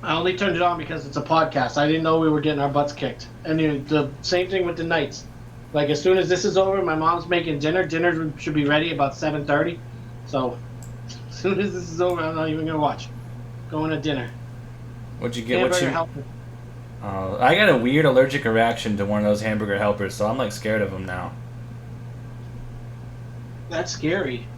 I only turned it on because it's a podcast. I didn't know we were getting our butts kicked. And the same thing with the nights. Like as soon as this is over, my mom's making dinner. Dinner should be ready about 7:30. So as soon as this is over, I'm not even gonna watch. Going to dinner. What'd you get? What Hamburger you? helper. I got a weird allergic reaction to one of those hamburger helpers, so I'm like scared of them now. That's scary.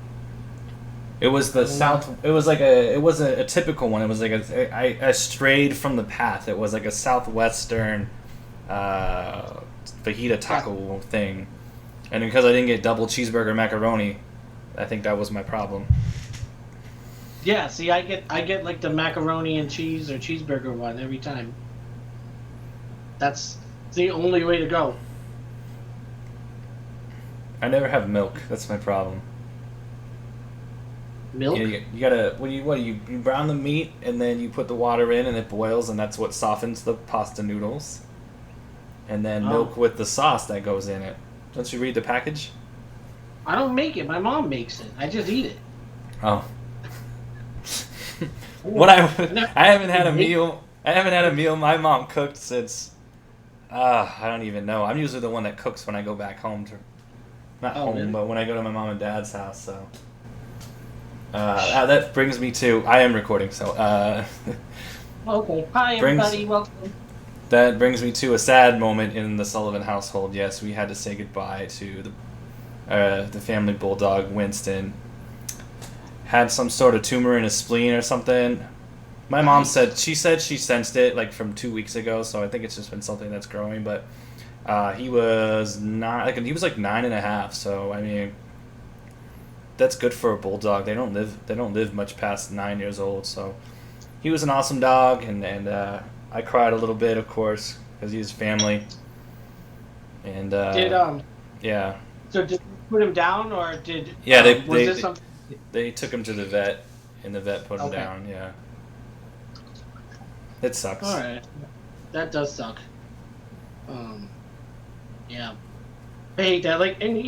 It was I the don't know. south. It was like a. It was a typical one. It was like I strayed from the path. It was like a southwestern, fajita Yeah. taco thing, and because I didn't get double cheeseburger macaroni, I think that was my problem. Yeah. See, I get like the macaroni and cheese or cheeseburger one every time. That's the only way to go. I never have milk. That's my problem. Milk. You gotta you brown the meat and then you put the water in and it boils and that's what softens the pasta noodles. And then Oh, milk with the sauce that goes in it. Don't you read the package? I don't make it. My mom makes it. I just eat it. Oh. What I never I haven't had actually a make it. meal. I haven't had a meal my mom cooked since. I don't even know. I'm usually the one that cooks when I go back home to, not Oh, home, really? but when I go to my mom and dad's house. So that brings me to I am recording. So Okay. Hi, brings everybody. Welcome. that brings me to a sad moment in the Sullivan household. Yes, we had to say goodbye to the family bulldog Winston. Had some sort of tumor in his spleen or something. My mom Nice. said she sensed it like from 2 weeks ago, so I think it's just been something that's growing. But he was not like he was like 9.5. So I mean, that's good for a bulldog. They don't live much past 9 years old. So he was an awesome dog, and I cried a little bit, of course, because he's family. And Did yeah, so did you put him down or did yeah, was this something? they took him to the vet, and the vet put him Okay. down. Yeah, it All sucks. right. That does suck. Um. Yeah. I hate that. Like, and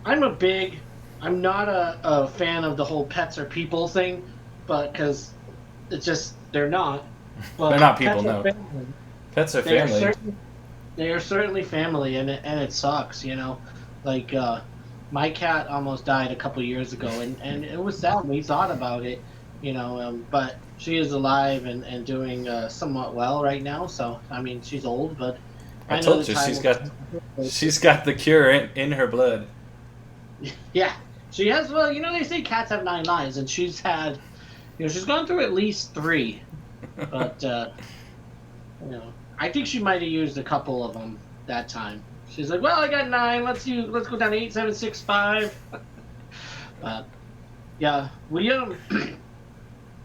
I'm a big. I'm not a fan of the whole pets are people thing, but because it's just they're not. They're But not people, pets are no. family. Pets are They are family. certain. They are certainly family, and it sucks. Like my cat almost died a couple years ago, and it was sad. We thought about it, but she is alive and doing somewhat well right now. So I mean, she's old, but I I know told the you time she's will got come. she's got the cure in her blood. Yeah, she has. Well, they say cats have 9 lives, and she's gone through at least three. But I think she might have used a couple of them that time. She's like, "Well, I got 9. Let's go down to 8, 7, 6, 5." But yeah, we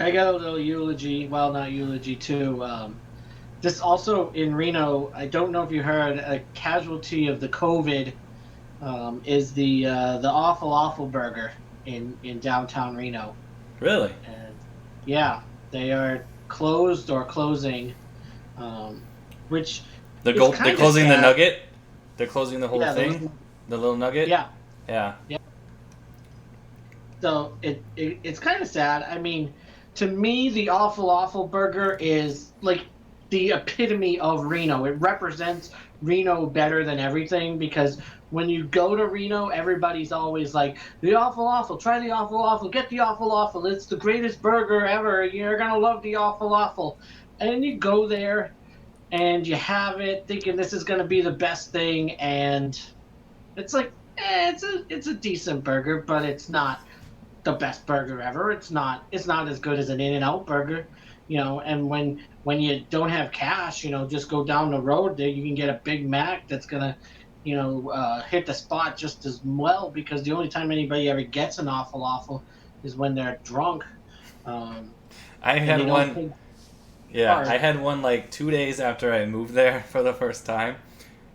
I got a little eulogy. Well, not eulogy too. This also in Reno. I don't know if you heard a casualty of the COVID is the awful awful burger in downtown Reno, Really? and yeah, they are closed or closing, um, which is They're kind of closing the sad. nugget. They're closing the whole Yeah, thing. The little nugget. yeah, Yeah. yeah. So it's kind of sad. I mean, to me, the awful awful burger is like the epitome of Reno. It represents Reno better than everything because when you go to Reno, everybody's always like the awful awful. Try the awful awful. Get the awful awful. It's the greatest burger ever. You're gonna love the awful awful. And you go there and you have it thinking this is gonna be the best thing, and it's like it's a decent burger, but it's not the best burger ever. It's not as good as an In-N-Out burger, and when you don't have cash, just go down the road there. You can get a Big Mac that's gonna, hit the spot just as well because the only time anybody ever gets an awful awful is when they're drunk, um, I and had they don't one. think Yeah, I hard. had one like 2 days after I moved there for the first time,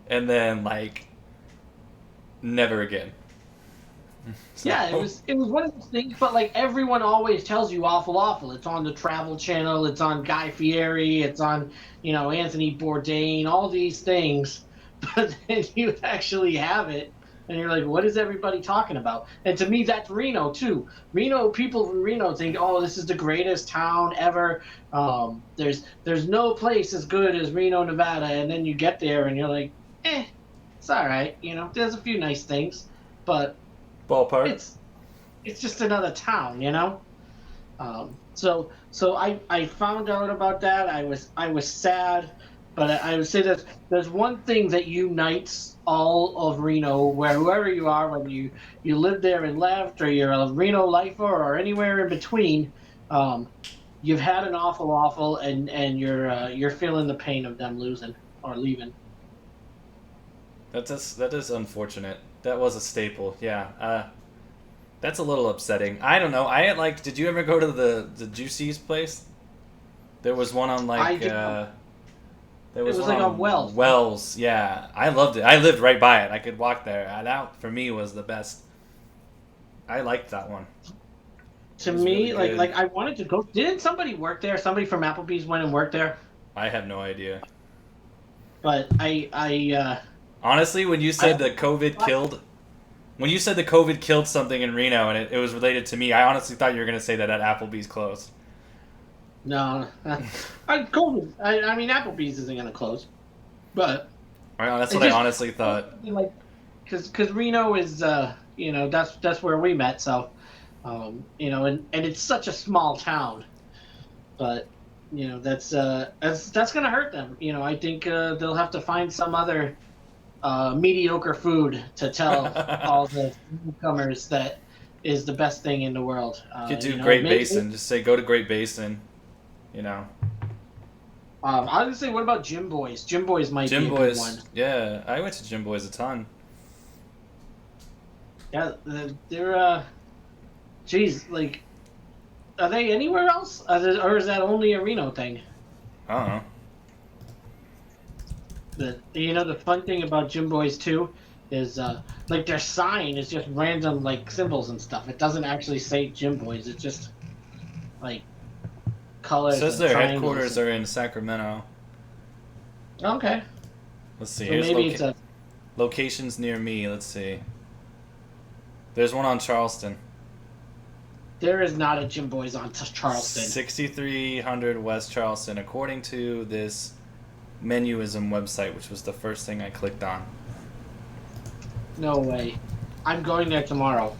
and then like never again. Yeah, it So was it was one of those things, but like everyone always tells you awful awful. It's on the Travel Channel, it's on Guy Fieri, it's on, Anthony Bourdain, all these things. But then you actually have it And you're like, what is everybody talking about? And to me, that's Reno too. Reno people from Reno think, oh, this is the greatest town ever. There's no place as good as Reno, Nevada. And then you get there and you're like, it's all right. There's a few nice things, but Ballpark. it's it's just another town. So I found out about that. I was sad, but I would say that there's one thing that unites all of Reno, where whoever you are, whether you live there and left, or you're a Reno lifer, or anywhere in between, um, you've had an awful, and you're feeling the pain of them losing or leaving. That is unfortunate. That was a staple. Yeah. That's a little upsetting. I don't know. I like. Did you ever go to the Juicy's place? There was one on I like. did. There It was was one like on on Wells. Wells. Yeah, I loved it. I lived right by it. I could walk there. That for me was the best. I liked that one. It To was really me, like good. like I wanted to go. Didn't somebody work there? Somebody from Applebee's went and worked there. I have no idea. But Honestly, when you said I that COVID killed, when you said the COVID killed something in Reno and it was related to me, I honestly thought you were gonna say that at Applebee's closed. no, I mean Applebee's isn't gonna close, but That's it what I just honestly thought. like because Reno is that's where we met. So and it's such a small town, but that's gonna hurt them. I think they'll have to find some other mediocre food to tell all the newcomers that is the best thing in the world. You could do Great Maybe, Basin. Just say go to Great Basin. You know, I was gonna say, what about Jim Boys? Jim Boys might be Gym a good one. Boys. Yeah, I went to Gym Boys a ton. Yeah, they're geez, like, are they anywhere else? Or is that only a Reno thing? I don't know. The fun thing about Gym Boys too is like their sign is just random like symbols and stuff. It doesn't actually say Gym Boys. It's just like It colors says and their triangles. headquarters are in Sacramento. Okay, Let's see. so Here's maybe it's a locations near me. Let's see. There's one on Charleston. there is not a Gym Boys on Charleston. 6300 West Charleston, according to this Menuism website, which was the first thing I clicked on. No way. I'm going there tomorrow.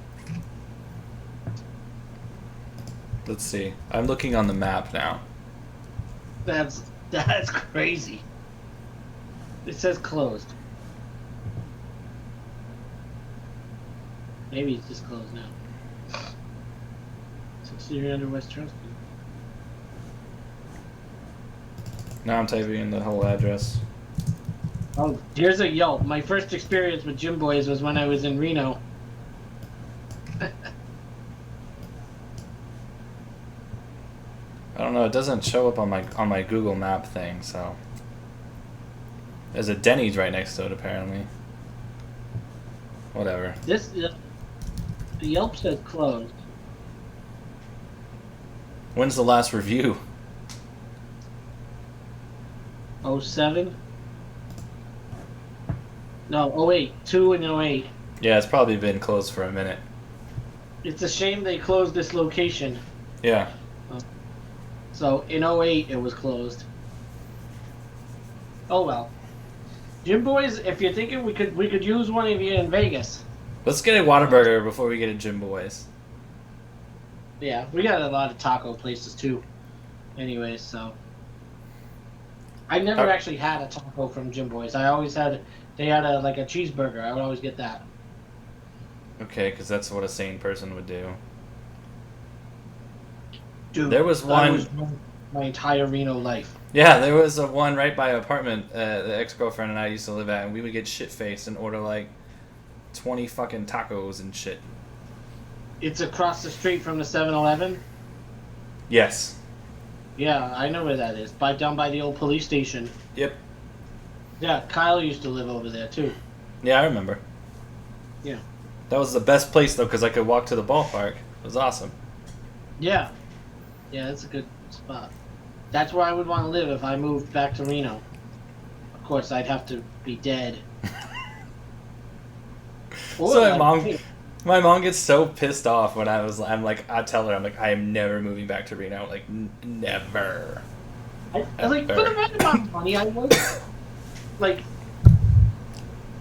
Let's see. I'm looking on the map now. That's crazy. It says closed. Maybe it's just closed now. 6300 West Charleston. Now I'm typing in the whole address. Oh, here's a Yelp. My first experience with Gym Boys was when I was in Reno. I don't know. It doesn't show up on my Google Map thing. So there's a Denny's right next to it, apparently. Whatever. The Yelp says closed. When's the last review? '07? No, '08. 2 and '08. Yeah, it's probably been closed for a minute. It's a shame they closed this location. Yeah. So in '08 it was closed. Oh well. Gym Boys, if you're thinking we could use one of you in Vegas. Let's get a Whataburger before we get a Gym Boys. Yeah, we got a lot of taco places too. Anyways, so I never actually had a taco from Gym Boys. I always had they had a cheeseburger. I would always get that. Okay, because that's what a sane person would do. Dude, There was that one. my entire Reno life. Yeah, there was a one right by apartment the ex-girlfriend and I used to live at, and we would get shit-faced and order like 20 fucking tacos and shit. It's across the street from the 7-Eleven. Yes. Yeah, I know where that is. Down by the old police station. Yep. Yeah, Kyle used to live over there too. Yeah, I remember. Yeah. That was the best place though, because I could walk to the ballpark. It was awesome. Yeah. Yeah, that's a good spot. That's where I would want to live if I moved back to Reno. Of course, I'd have to be dead. Or So like, hey, my mom gets so pissed off when I tell her, I'm like, I am never moving back to Reno. Like, never. I like for the Ever. right amount of money, I would like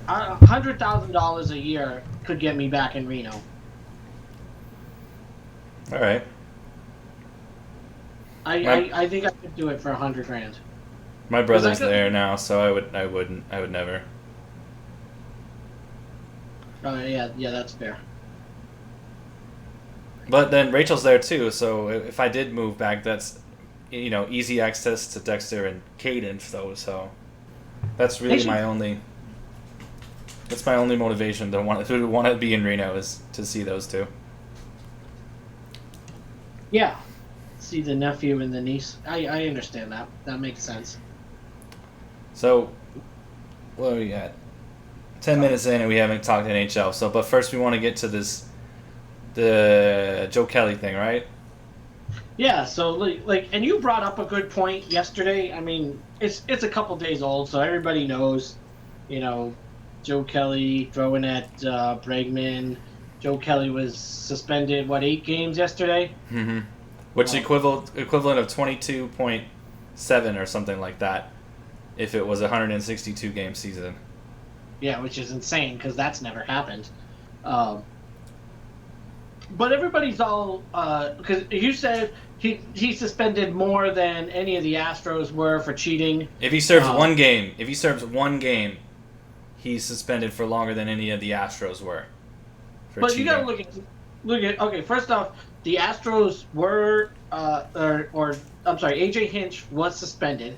$100,000 a year could get me back in Reno. All right. I, My I, I think I could do it for 100 grand my because I brother's could. there now, so I would never. Yeah, yeah, that's fair. But then Rachel's there too, so if I did move back, that's easy access to Dexter and Caden, so that's They really should. my only motivation to want to be in Reno is to see those two. Yeah, see the nephew and the niece. I understand that. That makes sense. So what are we at? 10 minutes in and we haven't talked NHL. So, but first we want to get to the Joe Kelly thing, right? Yeah, so and you brought up a good point yesterday. I mean, it's a couple days old, so everybody knows, you know, Joe Kelly throwing at Bregman. Joe Kelly was suspended, what, 8 games yesterday? Mm-hmm. Which Um, equivalent of 22.7 or something like that, if it was a 162 game season. yeah, which is insane because that's never happened. Um, but everybody's all because you said he suspended more than any of the Astros were for cheating. Uh, If he serves one game, he's suspended for longer than any of the Astros were for But you got to cheating. look at. Okay, first off, the Astros were or I'm sorry, AJ Hinch was suspended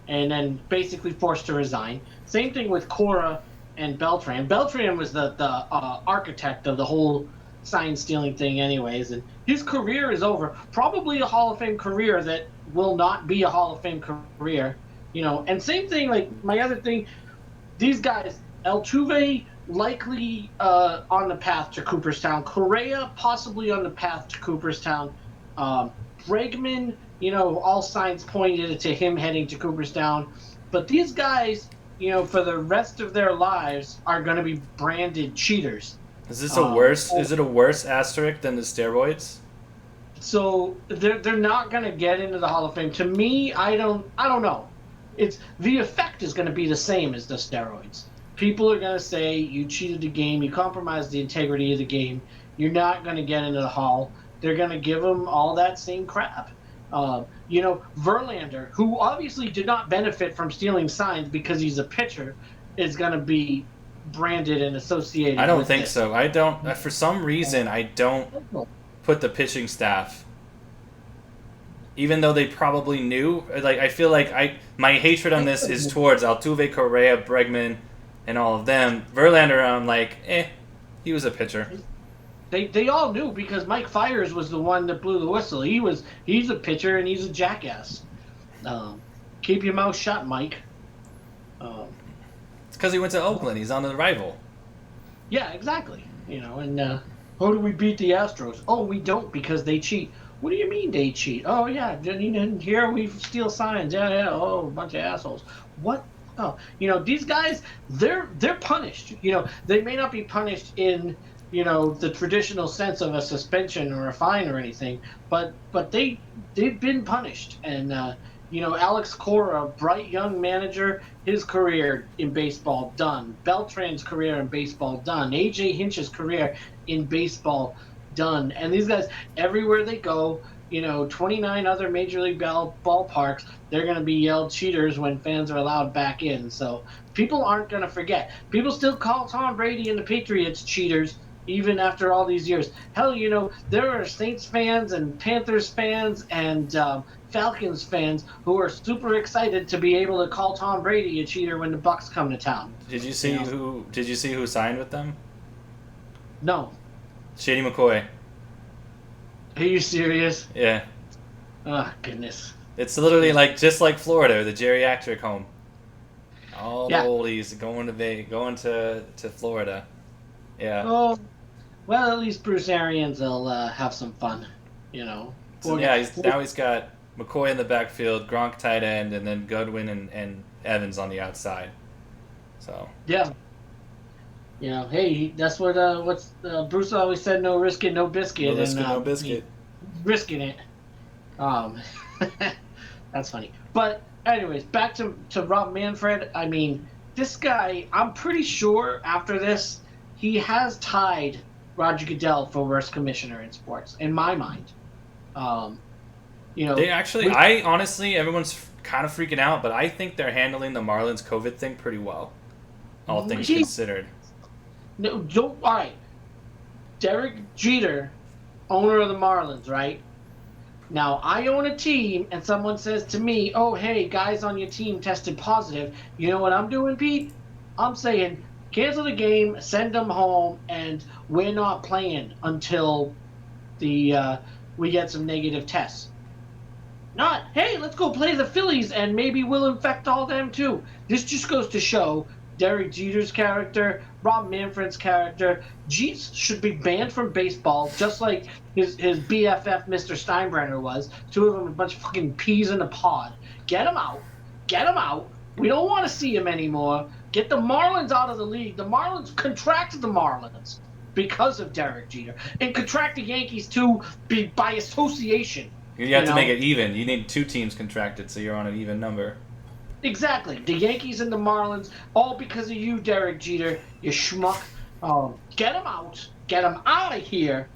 and then basically forced to resign. Same thing with Cora and Beltran. Beltran was the architect of the whole sign stealing thing, anyways, and his career is over. Probably a Hall of Fame career that will not be a Hall of Fame career. And same thing. Like my other thing, these guys, Altuve likely on the path to Cooperstown, Correa possibly on the path to Cooperstown, Bregman, all signs pointed to him heading to Cooperstown. But these guys, for the rest of their lives, are going to be branded cheaters. Is this a Um, worse? Is it a worse asterisk than the steroids? so they're not going to get into the Hall of Fame. To me, I don't know. It's the effect is going to be the same as the steroids. People are going to say you cheated the game, you compromised the integrity of the game. You're not going to get into the Hall. They're going to give them all that same crap. Verlander, who obviously did not benefit from stealing signs because he's a pitcher, is going to be branded and I associated don't with think this. so. I don't. For some reason, I don't put the pitching staff, even though they probably knew. Like I feel like my hatred on this is towards Altuve, Correa, Bregman, and all of them. Verlander, I'm like, he was a pitcher. They all knew because Mike Fiers was the one that blew the whistle. He's a pitcher and he's a jackass. Um, Keep your mouth shut, Mike. Um, It's because he went to Oakland. He's on the rival. yeah, exactly. And how do we beat the Astros? Oh, we don't because they cheat. What do you mean they cheat? Oh yeah, here we steal signs. Yeah, yeah. Oh, a bunch of assholes. What? Oh, these guys, they're punished. They may not be punished in the traditional sense of a suspension or a fine or anything, but they've been punished. And Alex Cora, bright young manager, his career in baseball done. Beltran's career in baseball done. AJ Hinch's career in baseball done. And these guys, everywhere they go, 29 other major league ballparks, they're going to be yelled cheaters when fans are allowed back in. So people aren't going to forget. People still call Tom Brady and the Patriots cheaters even after all these years. Hell, there are Saints fans and Panthers fans and Falcons fans who are super excited to be able to call Tom Brady a cheater when the Bucks come to town. Did you You see know? who? Did you see who signed with them? No. Shady McCoy. Are you serious? Yeah, Oh, goodness. it's literally like just like Florida, the geriatric home. All the Yeah. oldies going to Florida. Yeah. Oh, well, at least Bruce Arians will have some fun, So yeah, he's got McCoy in the backfield, Gronk tight end, and then Goodwin and Evans on the outside. So Yeah. Hey, that's what's Bruce always said: no risk it, no No biscuit, and biscuit, no biscuit. he's risking it. Um, that's funny. But anyways, back to Rob Manfred. I mean, this guy. I'm pretty sure after this, he has tied Roger Goodell for worst commissioner in sports in my mind. Um, They actually, with I honestly, everyone's kind of freaking out, but I think they're handling the Marlins COVID thing pretty well, all things he considered. no don't all right. Derek Jeter, owner of the Marlins, right? Now, I own a team, and someone says to me, "Oh, hey, guys on your team tested positive." You know what I'm doing, Pete? I'm saying cancel the game, send them home, and we're not playing until the we get some negative tests. Not, hey, let's go play the Phillies, and maybe we'll infect all them too. This just goes to show Derek Jeter's character, Rob Manfred's character. Jeets should be banned from baseball, just like his BFF, Mr. Steinbrenner, was. Two of them, a bunch of fucking peas in a pod. Get him out. Get him out. We don't want to see him anymore. Get the Marlins out of the league. The Marlins contracted the Marlins because of Derek Jeter, and contract the Yankees too by association. You You have to make know, it even. You need two teams contracted, so you're on an even number. exactly. The Yankees and the Marlins, all because of you, Derek Jeter, you schmuck. Get him out. Get him out of here.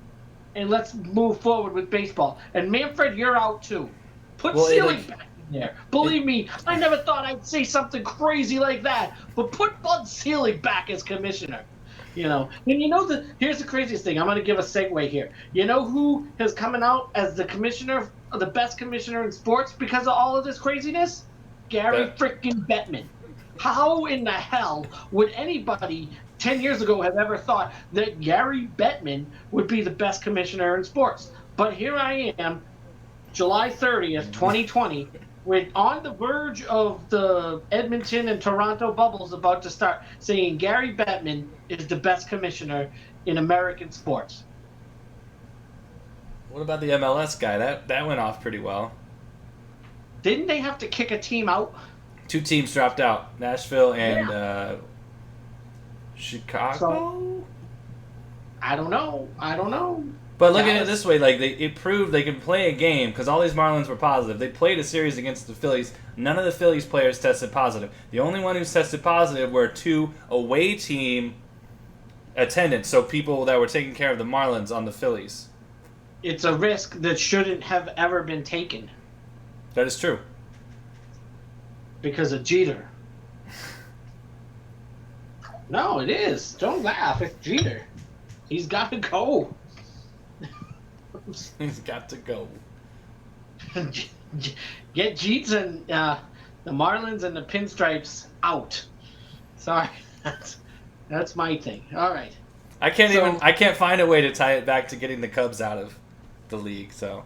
And let's move forward with baseball. And Manfred, you're out too. Put Well, Sealy back in there. it, Believe me, I never thought I'd say something crazy like that. But put Bud Sealy back as commissioner. And here's the craziest thing. I'm going to give a segue here. You know who is coming out as the commissioner, the best commissioner in sports because of all of this craziness? Gary that freaking Bettman. How in the hell would anybody 10 years ago have ever thought that Gary Bettman would be the best commissioner in sports? But here I am, July 30th, 2020. We're on the verge of the Edmonton and Toronto bubbles about to start, saying Gary Bettman is the best commissioner in American sports. What about the MLS guy? That went off pretty well. Didn't they have to kick a team out? Two teams dropped out: Nashville and Yeah. So Chicago. I don't know. I don't know. But look at it Dallas. this way: like it proved they can play a game because all these Marlins were positive. They played a series against the Phillies. None of the Phillies players tested positive. The only one who's tested positive were two away team attendants, so people that were taking care of the Marlins on the Phillies. It's a risk that shouldn't have ever been taken That is true. because of Jeter. No, it is. Don't laugh. It's Jeter. He's got to go. He's got to go. Get Jeets and the Marlins and the Pinstripes out. Sorry, that's my thing. All right. I can't So- even. I can't find a way to tie it back to getting the Cubs out of the league. So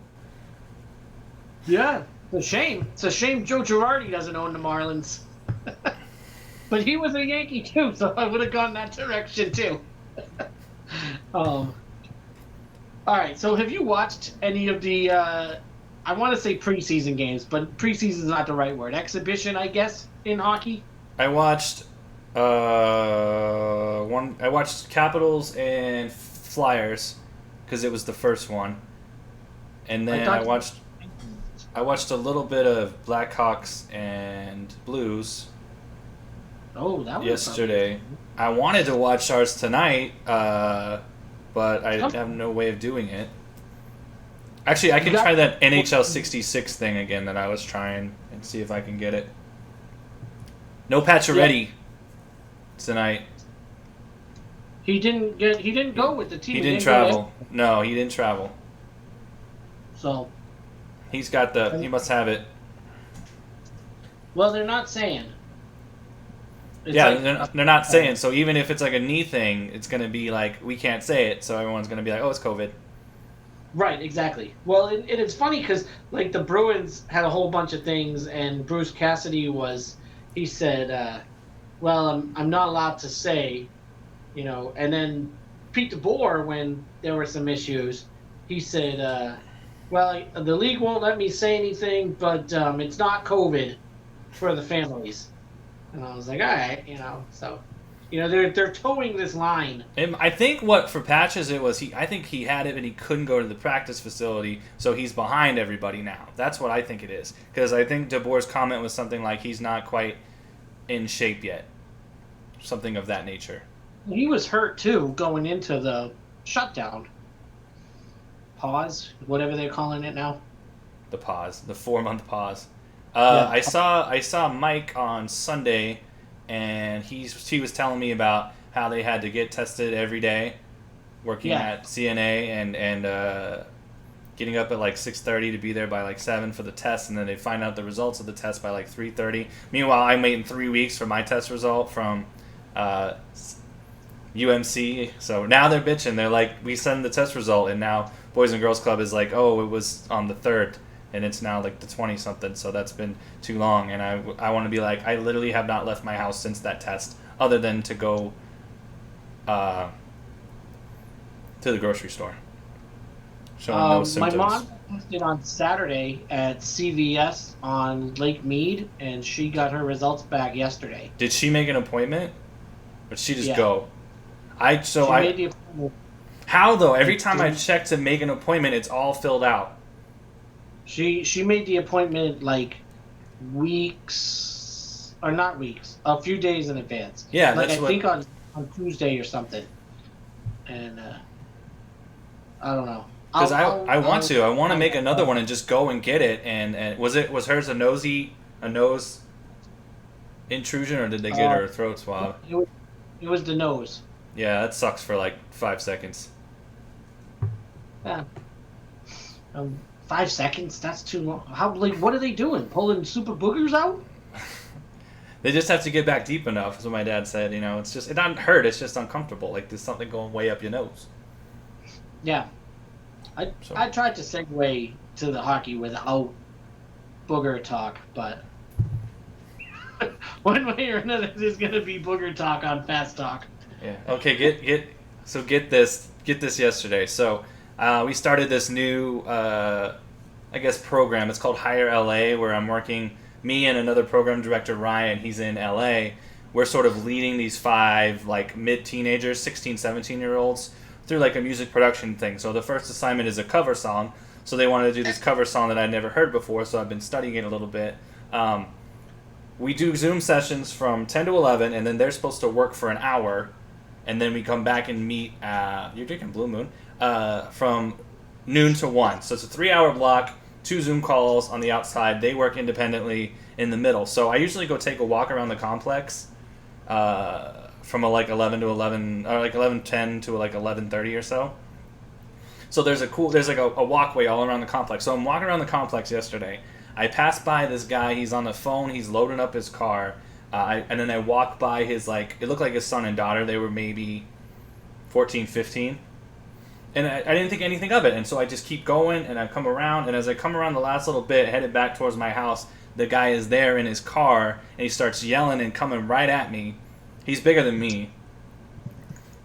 Yeah, it's a shame. It's a shame Joe Girardi doesn't own the Marlins. But he was a Yankee too, so I would have gone that direction too. All right. So have you watched any of the? I want to say preseason games, but preseason is not the right word. Exhibition, I guess, in hockey. I watched one. I watched Capitals and Flyers because it was the first one, and then thought- I watched a little bit of Blackhawks and Blues Oh, that was yesterday. I wanted to watch ours tonight, but I Come- have no way of doing it. Actually, I can try that NHL 66 thing again that I was trying and see if I can get it. No Pacioretty tonight. He didn't go with the team. He didn't go travel. No, he didn't travel. there. So, He's got the. He must have it. well, they're not saying. It's Yeah, like- they're not saying. So even if it's like a knee thing, it's gonna be like we can't say it. So everyone's gonna be like, oh, it's COVID. Right, exactly. Well, it's funny because like the Bruins had a whole bunch of things, and Bruce Cassidy he said, "Well, I'm not allowed to say," and then Pete DeBoer, when there were some issues, he said, "Well, the league won't let me say anything, but it's not COVID for the families," and I was like, "All right, so." You know, they're towing this line. And I think what for Patches it was I think he had it and he couldn't go to the practice facility, so he's behind everybody now. That's what I think it is, because I think DeBoer's comment was something like he's not quite in shape yet, something of that nature. He was hurt too going into the shutdown. Pause, whatever they're calling it now. The pause, the 4 month pause. Yeah. I saw Mike on Sunday, and he was telling me about how they had to get tested every day, working Yeah. at CNA and getting up at like 6:30 to be there by like 7 for the test, and then they find out the results of the test by like 3:30. Meanwhile, I'm waiting 3 weeks for my test result from uh, UMC. So now they're bitching. They're like, we send the test result, and now Boys and Girls Club is like, oh, it was on the 3rd. And it's now like the 20 something, so that's been too long. And I want to be like, I literally have not left my house since that test, other than to go to the grocery store. Showing no symptoms. My mom tested on Saturday at CVS on Lake Mead, and she got her results back yesterday. Did she make an appointment, or did she just Yeah. go? She made the appointment. How though? Every time I check to make an appointment, it's all filled out. She made the appointment like weeks, or not weeks, a few days in advance. Yeah, like that's I think on Tuesday or something. And I don't know. Because I want to make another one and just go and get it. And was hers a nose intrusion, or did they get her a throat swab? It was the nose. Yeah, that sucks for like 5 seconds. Yeah. 5 seconds? That's too long. How, like, what are they doing? Pulling super boogers out? They just have to get back deep enough, is what my dad said. You know, it's just, it doesn't hurt, it's just uncomfortable. Like there's something going way up your nose. Yeah. I tried to segue to the hockey without booger talk, but one way or another, there's going to be booger talk on Fast Talk. Yeah. Okay. Get this yesterday. So we started this new program. It's called Hire LA, where I'm working. Me and another program director, Ryan. He's in LA. We're sort of leading these 5 like mid-teenagers, 16, 17-year-olds through like a music production thing. So the first assignment is a cover song. So they wanted to do this cover song that I'd never heard before. So I've been studying it a little bit. We do Zoom sessions from 10 to 11, and then they're supposed to work for an hour. And then we come back and meet, you're drinking Blue Moon, from noon to 1. So it's a 3-hour block, 2 Zoom calls on the outside. They work independently in the middle. So I usually go take a walk around the complex from like 11 to 11, or like 11:10 to like 11:30 or so. So there's like a walkway all around the complex. So I'm walking around the complex yesterday. I passed by this guy. He's on the phone. He's loading up his car. And then I walked by his, like, it looked like his son and daughter. They were maybe 14, 15. And I didn't think anything of it. And so I just keep going, and I come around. And as I come around the last little bit, headed back towards my house, the guy is there in his car, and he starts yelling and coming right at me. He's bigger than me.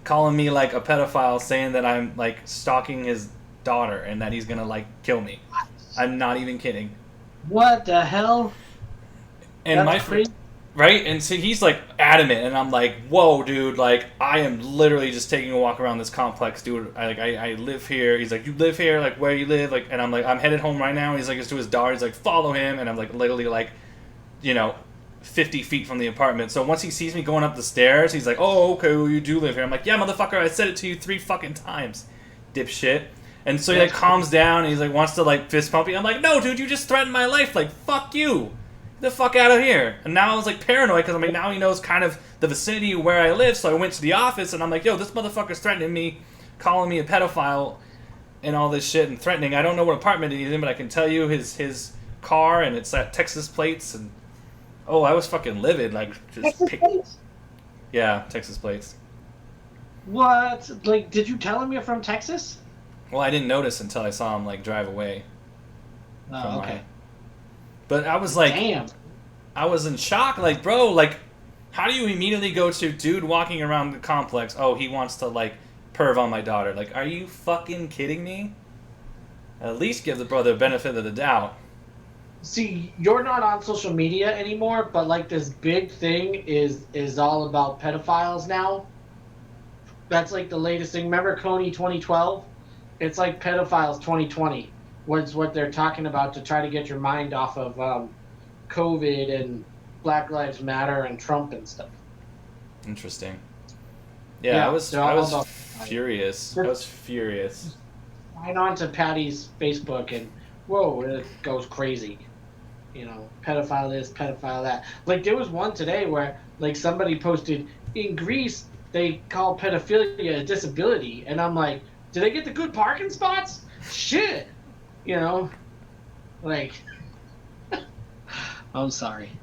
Calling me, like, a pedophile, saying that I'm, like, stalking his daughter and that he's going to, like, kill me. I'm not even kidding. What the hell? And that's crazy. Right? And so he's like adamant, and I'm like, whoa, dude, like, I am literally just taking a walk around this complex, dude. I live here. He's like, you live here? Like, where you live? Like, and I'm like, I'm headed home right now. And he's like, it's to his daughter. He's like, follow him. And I'm like, literally, like, 50 feet from the apartment. So once he sees me going up the stairs, he's like, oh, okay, well, you do live here. I'm like, yeah, motherfucker, I said it to you 3 fucking times, dipshit. And so he, like, calms down, and he's like, wants to, like, fist pump me. I'm like, no, dude, you just threatened my life. Like, fuck you. Get the fuck out of here. And now I was, like, paranoid, because I'm like, now he knows kind of the vicinity where I live. So I went to the office, and I'm like, yo, this motherfucker's threatening me, calling me a pedophile, and all this shit, and threatening. I don't know what apartment he's in, but I can tell you his car, and it's at Texas plates, and oh, I was fucking livid. Like, just Texas plates? Yeah, Texas plates. What? Like, did you tell him you're from Texas? Well, I didn't notice until I saw him, like, drive away. Oh, okay. But I was like, damn. I was in shock. Like, bro, like, how do you immediately go to dude walking around the complex? Oh, he wants to, like, perv on my daughter. Like, are you fucking kidding me? At least give the brother benefit of the doubt. See, you're not on social media anymore, but like this big thing is all about pedophiles now. That's like the latest thing. Remember Coney 2012? It's like pedophiles 2020. What's what they're talking about to try to get your mind off of COVID and Black Lives Matter and Trump and stuff. Interesting. Yeah, I Yeah, was they're I all was about furious. I was just furious. sign on to Patty's Facebook and whoa, it goes crazy. Pedophile this, pedophile that. Like there was one today where like somebody posted in Greece they call pedophilia a disability, and I'm like, do they get the good parking spots? Shit, you know, like I'm sorry,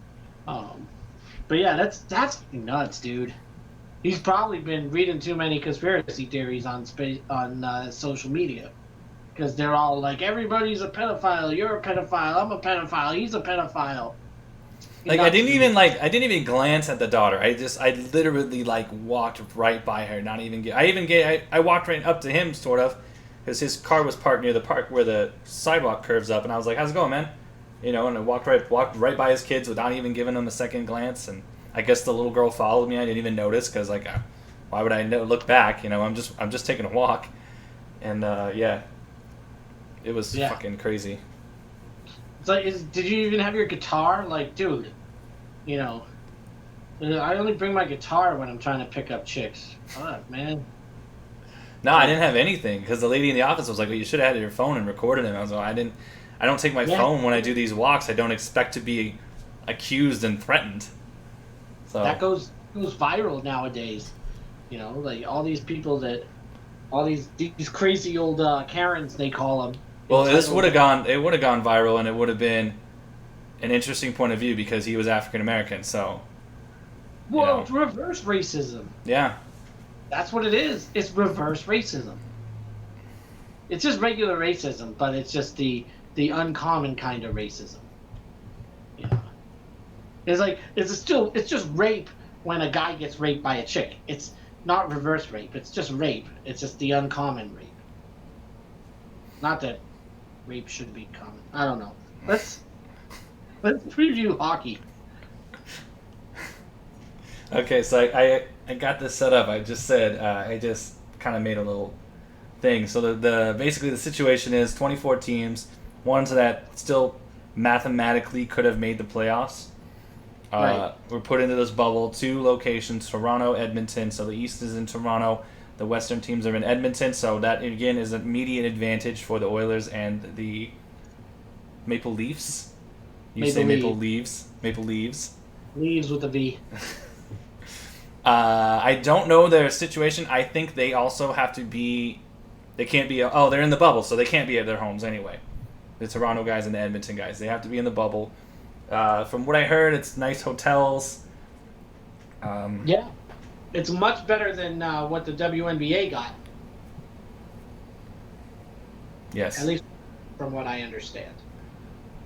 um, but yeah, that's nuts, dude. He's probably been reading too many conspiracy theories on social media because they're all like, everybody's a pedophile. You're a pedophile. I'm a pedophile. He's a pedophile. Like Nuts, dude. I didn't even glance at the daughter. I literally like walked right by her. Not even get. I walked right up to him sort of, because his car was parked near the park where the sidewalk curves up, and I was like, "How's it going, man?" And I walked right by his kids without even giving them a second glance. And I guess the little girl followed me. I didn't even notice because like, why would I look back? I'm just taking a walk, and yeah, it was Yeah. fucking crazy. It's like, did you even have your guitar? Like, dude, you know, I only bring my guitar when I'm trying to pick up chicks. Fuck, man. No, I didn't have anything because the lady in the office was like, "Well, you should have had your phone and recorded him." I was like, "I didn't. I don't take my Yeah, phone when I do these walks. I don't expect to be accused and threatened." So, that goes viral nowadays. Like all these people that, all these crazy old Karens they call them, well, this would entitled. have gone. It would have gone viral, and it would have been an interesting point of view because he was African American. So, you Well, know, it's reverse racism. yeah, That's what it is. It's reverse racism. It's just regular racism, but it's just the uncommon kind of racism. Yeah. It's just rape when a guy gets raped by a chick. It's not reverse rape. It's just rape. It's just the uncommon rape. Not that rape should be common. I don't know. Let's preview hockey. okay. So I got this set up. I just said I just kind of made a little thing. So the basically the situation is 24 teams, ones that still mathematically could have made the playoffs. Right. Were put into this bubble. Two locations: Toronto, Edmonton. So the East is in Toronto. The Western teams are in Edmonton. So that again is an immediate advantage for the Oilers and the Maple Leafs. You say Maple Maple Leaves. Maple Leaves. Leaves with a V. I don't know their situation. I think they also have to be. They can't be. Oh, they're in the bubble, so they can't be at their homes anyway. The Toronto guys and the Edmonton guys. They have to be in the bubble. From what I heard, it's nice hotels. Yeah. It's much better than what the WNBA got, at Yes. least from what I understand.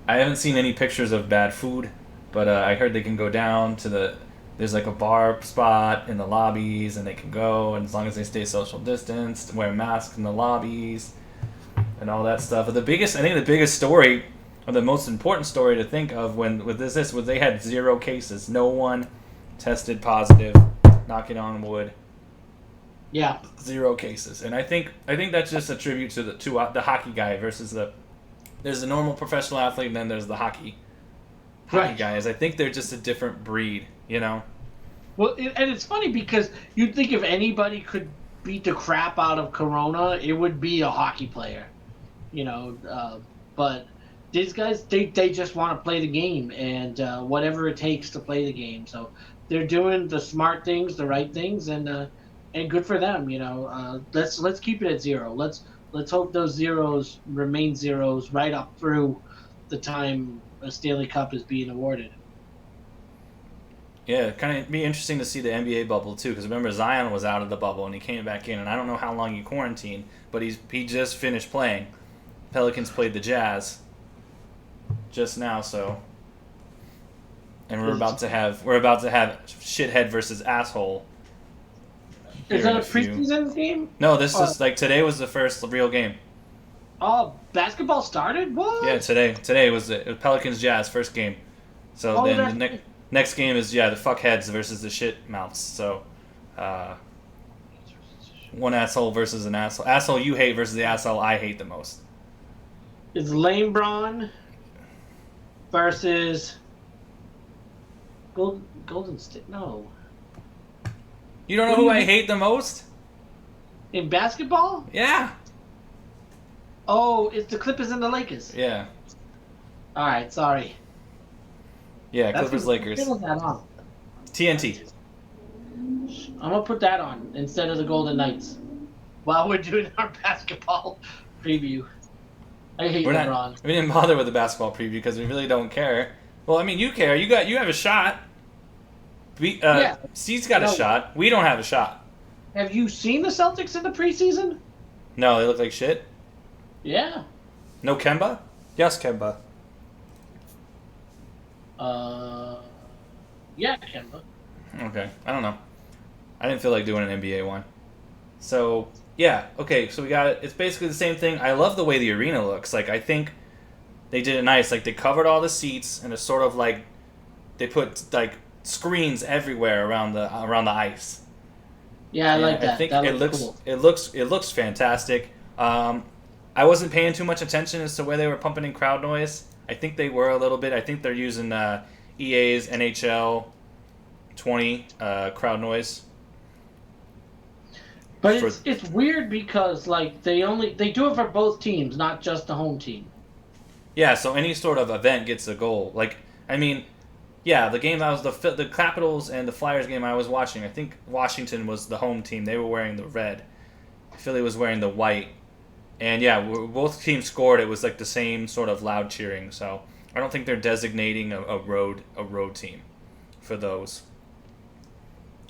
I haven't seen any pictures of bad food, but I heard they can go down to the. There's like a bar spot in the lobbies, and they can go, and as long as they stay social distanced, wear masks in the lobbies, and all that stuff. But I think the biggest story, or the most important story to think of when with this was they had 0 cases. No one tested positive. Knocking on wood. Yeah. 0 cases, and I think that's just a tribute to the hockey guy versus there's the normal professional athlete, and then there's the hockey Right. guys. I think they're just a different breed, you know. Well, and it's funny because you'd think if anybody could beat the crap out of Corona, it would be a hockey player, you know. But these guys, they just want to play the game and whatever it takes to play the game. So they're doing the smart things, the right things, and good for them. Let's keep it at 0. Let's hope those zeros remain zeros right up through the time a Stanley Cup is being awarded. Yeah, kind of be interesting to see the NBA bubble too, because remember Zion was out of the bubble and he came back in, and I don't know how long he quarantined, but he just finished playing. Pelicans played the Jazz just now, so and we're about to have shithead versus asshole Is here in that a a few. preseason game? No, this Uh, is like today was the first real game. Oh, basketball started? Yeah, What? today was the Pelicans Jazz first game. So Oh, then the that's next game is the fuckheads versus the shit mouths. So uh, one asshole versus an asshole. Asshole you hate versus the asshole I hate the most. it's Lane Braun versus Golden State. No, You don't know who do who you I hate hate the most? in basketball? Yeah. Oh, it's the Clippers and the Lakers. Yeah. All right, sorry. Yeah, That's Clippers what Lakers. channel's that on. TNT. I'm gonna put that on instead of the Golden Knights while we're doing our basketball preview. I hate We're not. LeBron. We didn't bother with the basketball preview because we really don't care. Well, I mean, you care. You have a shot. Yeah, Steve's got a no. shot. We don't have a shot. Have you seen the Celtics in the preseason? No, they look like shit. Yeah. No Kemba. Yes, Kemba. Uh, yeah, Kemba. Okay, I don't know. I didn't feel like doing an NBA one. So yeah, okay. So we got it. It's basically the same thing. I love the way the arena looks. Like I think they did it nice. Like they covered all the seats and it's sort of like they put like screens everywhere around the ice. Yeah, I like And I that. think That it looks looks cool. it looks fantastic. I wasn't paying too much attention as to where they were pumping in crowd noise. I think they were a little bit. I think they're using EA's NHL 20 crowd noise. But For it's weird because like they do it for both teams, not just the home team. Yeah, so any sort of event gets a goal. Like I mean, yeah, the game I was the Capitals and the Flyers game I was watching. I think Washington was the home team. They were wearing the red. Philly was wearing the white. And yeah, both teams scored. It was like the same sort of loud cheering. So I don't think they're designating a road team for those.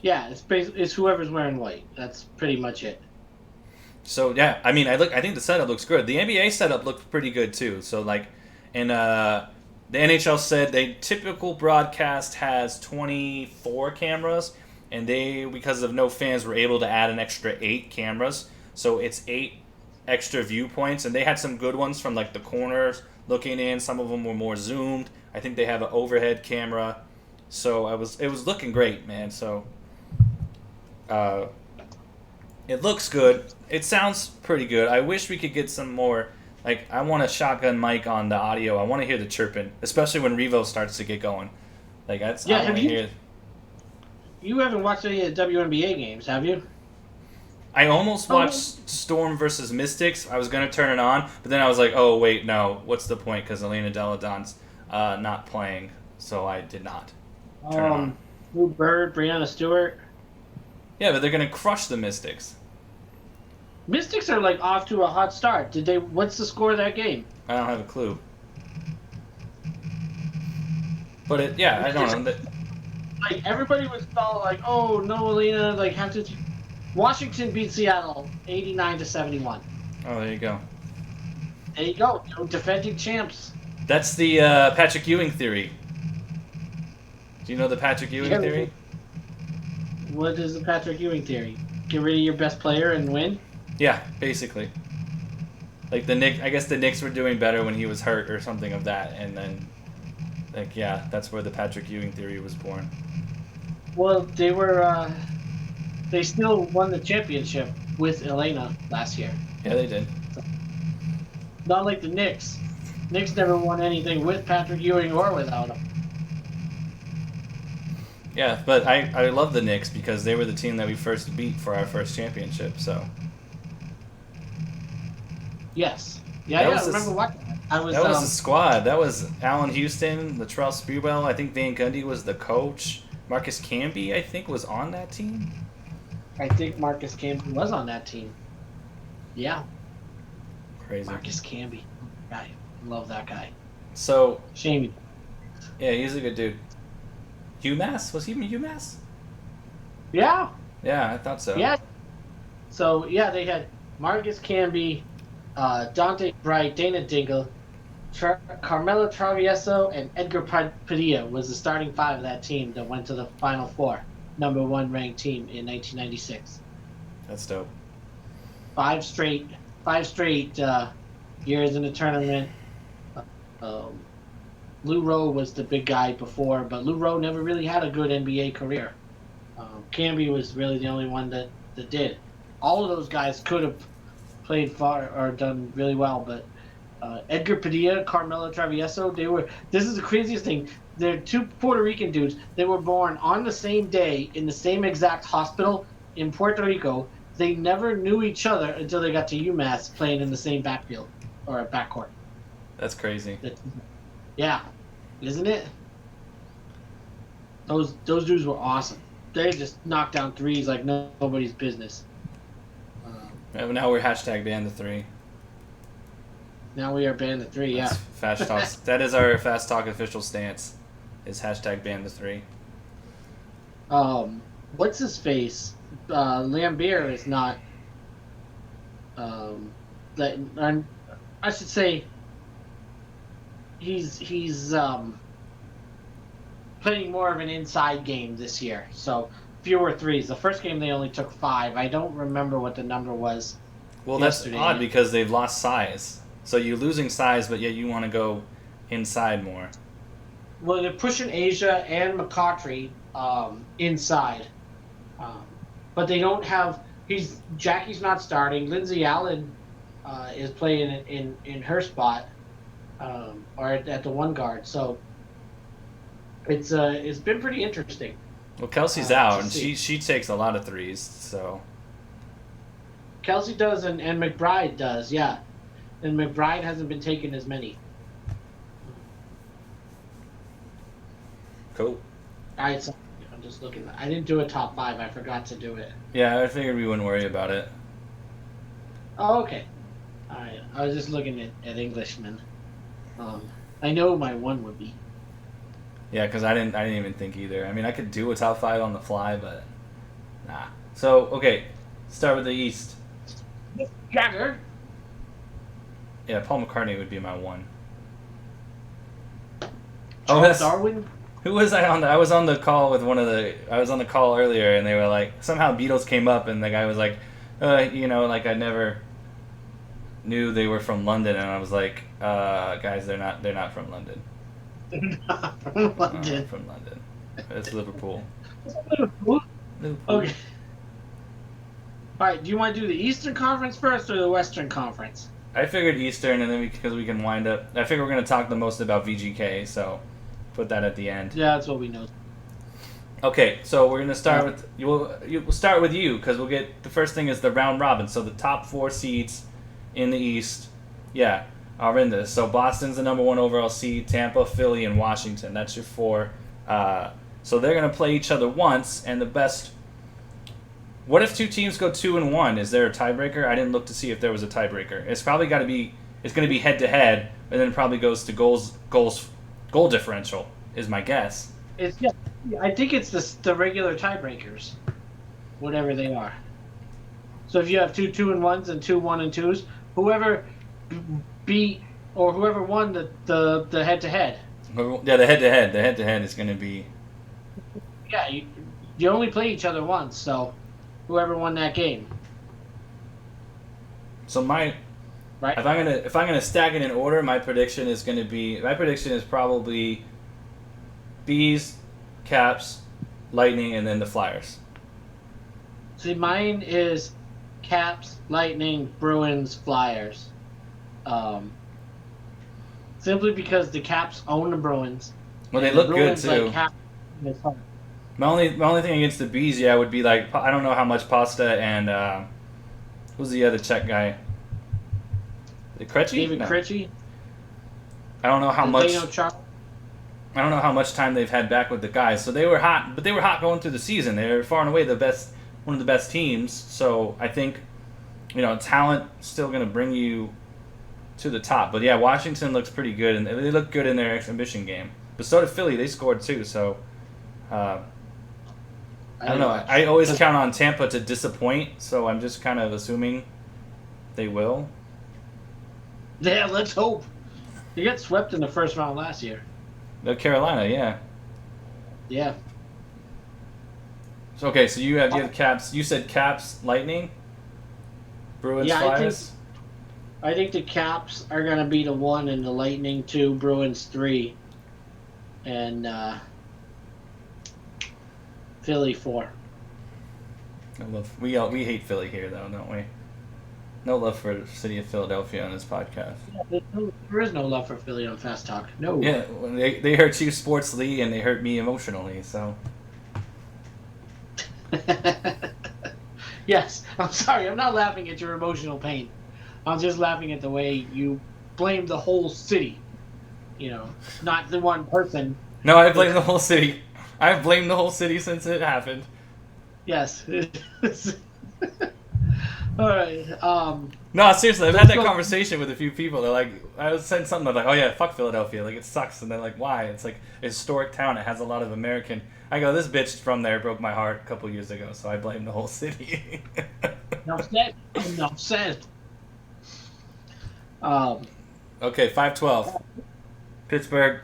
Yeah, it's whoever's wearing white. That's pretty much it. So yeah, I mean, I think the setup looks good. The NBA setup looked pretty good too. So like, and the NHL said the typical broadcast has 24 cameras, and they because of no fans were able to add an extra 8 cameras. So it's 8 extra viewpoints, and they had some good ones from like the corners looking in. Some of them were more zoomed. I think they have an overhead camera. So it was looking great, man. So uh, it looks good. It sounds pretty good. I wish we could get some more. Like, I want a shotgun mic on the audio. I want to hear the chirping, especially when Revo starts to get going. Like, that's Yeah, I want to hear. you haven't watched any of the WNBA games, have you? I almost Oh, watched Storm versus Mystics. I was gonna turn it on, but then I was like, oh wait, no. What's the point? Because Elena Deladon's not playing, so I did not turn it on. Lou Bird, Brianna Stewart. Yeah, but they're gonna crush the Mystics. Mystics are like off to a hot start. Did they? What's the score of that game? I don't have a clue. But I don't know. Like everybody was all like, "Oh no, Alina!" Like have to. Washington beat Seattle 89-71. Oh, there you go. There you go. Defending champs. That's the Patrick Ewing theory. Do you know the Patrick Ewing Yeah, theory? what is the Patrick Ewing theory? Get rid of your best player and win. Yeah, basically. Like I guess the Knicks were doing better when he was hurt or something of that, and then, like, yeah, that's where the Patrick Ewing theory was born. Well, they were. They still won the championship with Elena last year. Yeah, they did. Not like the Knicks. Knicks never won anything with Patrick Ewing or without him. Yeah, but I love the Knicks because they were the team that we first beat for our first championship. So Yes. That Yeah. was I remember watching that. I was. that was the squad. That was Allen Houston, Latrell Sprewell. I think Van Gundy was the coach. Marcus Camby, I think, was on that team. I think Marcus Camby was on that team. Yeah, Crazy. Marcus Camby. Guy, love that guy. So Shame. yeah, he's a good dude. UMass? Was he from UMass? Yeah. Yeah, I thought so. Yeah. So yeah, they had Marcus Camby, Dante Bright, Dana Dingle, Carmelo Travieso, and Edgar Padilla was the starting 5 of that team that went to the Final Four, #1 ranked team in 1996. That's dope. Five straight years in the tournament. Um, Lou Rowe was the big guy before, but Lou Rowe never really had a good NBA career. Camby was really the only one that did. All of those guys could have played far or done really well, but Edgar Padilla, Carmelo Travieso, they were. This is the craziest thing. They're two Puerto Rican dudes. They were born on the same day in the same exact hospital in Puerto Rico. They never knew each other until they got to UMass playing in the same backfield or backcourt. That's crazy. Yeah, isn't it? Those dudes were awesome. They just knocked down threes like nobody's business. Now we're hashtag ban the three. Now we are banned the three. Yeah. Fast talk. That is our fast talk official stance. Is hashtag ban the three. What's his face? Lambeer is not. That I should say. He's playing more of an inside game this year, so fewer threes. The first game they only took 5. I don't remember what the number was. Well, that's odd because they've lost size. So you're losing size, but yet you want to go inside more. Well, they're pushing Asia and McCautry inside, but they don't have. Jackie's not starting. Lindsay Allen is playing in her spot, or at the one guard. So it's been pretty interesting. Well, Kelsey's out, and she takes a lot of threes. So Kelsey does, and McBride does, yeah. And McBride hasn't been taking as many. Cool. All right, so I'm just looking. I didn't do a top 5. I forgot to do it. Yeah, I figured we wouldn't worry about it. Oh, okay. All right. I was just looking at Englishmen. I know my one would be. Yeah, because I didn't even think either. I mean, I could do a top 5 on the fly, but nah. So okay, start with the East. Jagger. Yeah, Paul McCartney would be my 1. Charles Darwin. Who was I on? I was on the call with I was on the call earlier, and they were like, somehow Beatles came up, and the guy was like, like I never knew they were from London, and I was like, guys, they're not from London. They're not from London. From London. It's Liverpool. Liverpool. Okay. All right. Do you want to do the Eastern Conference first or the Western Conference? I figured Eastern, and then because we can wind up. I figure we're going to talk the most about VGK, so put that at the end. Yeah, that's what we know. Okay, so we're going to start with we'll start with you because we'll get the first thing is the round robin. So the top 4 seeds in the East, are in this. So Boston's the number 1 overall seed, Tampa, Philly, and Washington. That's your 4. So they're going to play each other once, and the best. What if 2 teams go 2-1? Is there a tiebreaker? I didn't look to see if there was a tiebreaker. It's probably got to be. It's going to be head to head, and then it probably goes to goal differential. Is my guess. I think it's the regular tiebreakers, whatever they are. So if you have 2 2-1s and 2 1-2s, whoever beat or whoever won the head to head. Yeah, the head to head. The head to head is going to be. Yeah, you only play each other once, so. Whoever won that game. So right. If I'm gonna stack it in order, my prediction is probably Bees, Caps, Lightning, and then the Flyers. See, mine is Caps, Lightning, Bruins, Flyers. Simply because the Caps own the Bruins. Well, they look good too. My only thing against the Bees, would be like I don't know how much Pasta and who's the other Czech guy? The Krejci? David Krejci. I don't know how much. I don't know how much time they've had back with the guys. So they were hot, but they were hot going through the season. They were far and away one of the best teams. So I think, talent still going to bring you to the top. But yeah, Washington looks pretty good, and they look good in their exhibition game. But so did Philly. They scored too. So. I don't know. I always count on Tampa to disappoint, so I'm just kind of assuming they will. Yeah, let's hope. They got swept in the first round last year. Carolina, yeah. Yeah. So, okay, so you have Caps. You said Caps, Lightning, Bruins, Flyers. I think the Caps are going to be the 1 and the Lightning 2, Bruins 3, and Philly 4. We hate Philly here though, don't we? No love for the city of Philadelphia on this podcast. Yeah, there is no love for Philly on Fast Talk. No. Yeah, they hurt you sportsly and they hurt me emotionally. So Yes, I'm sorry. I'm not laughing at your emotional pain. I'm just laughing at the way you blame the whole city. Not the one person. no, I blame the whole city. I've blamed the whole city since it happened. Yes. All right. No, seriously, I've had Let's that go. conversation with a few people. They're like, I was saying something like, "Oh yeah, fuck Philadelphia, like it sucks," and they're like, "Why?" It's like a historic town. It has a lot of American. I go, "This bitch from there broke my heart a couple years ago," so I blame the whole city. Enough said. Enough said. Um, Okay, 5-12. Pittsburgh,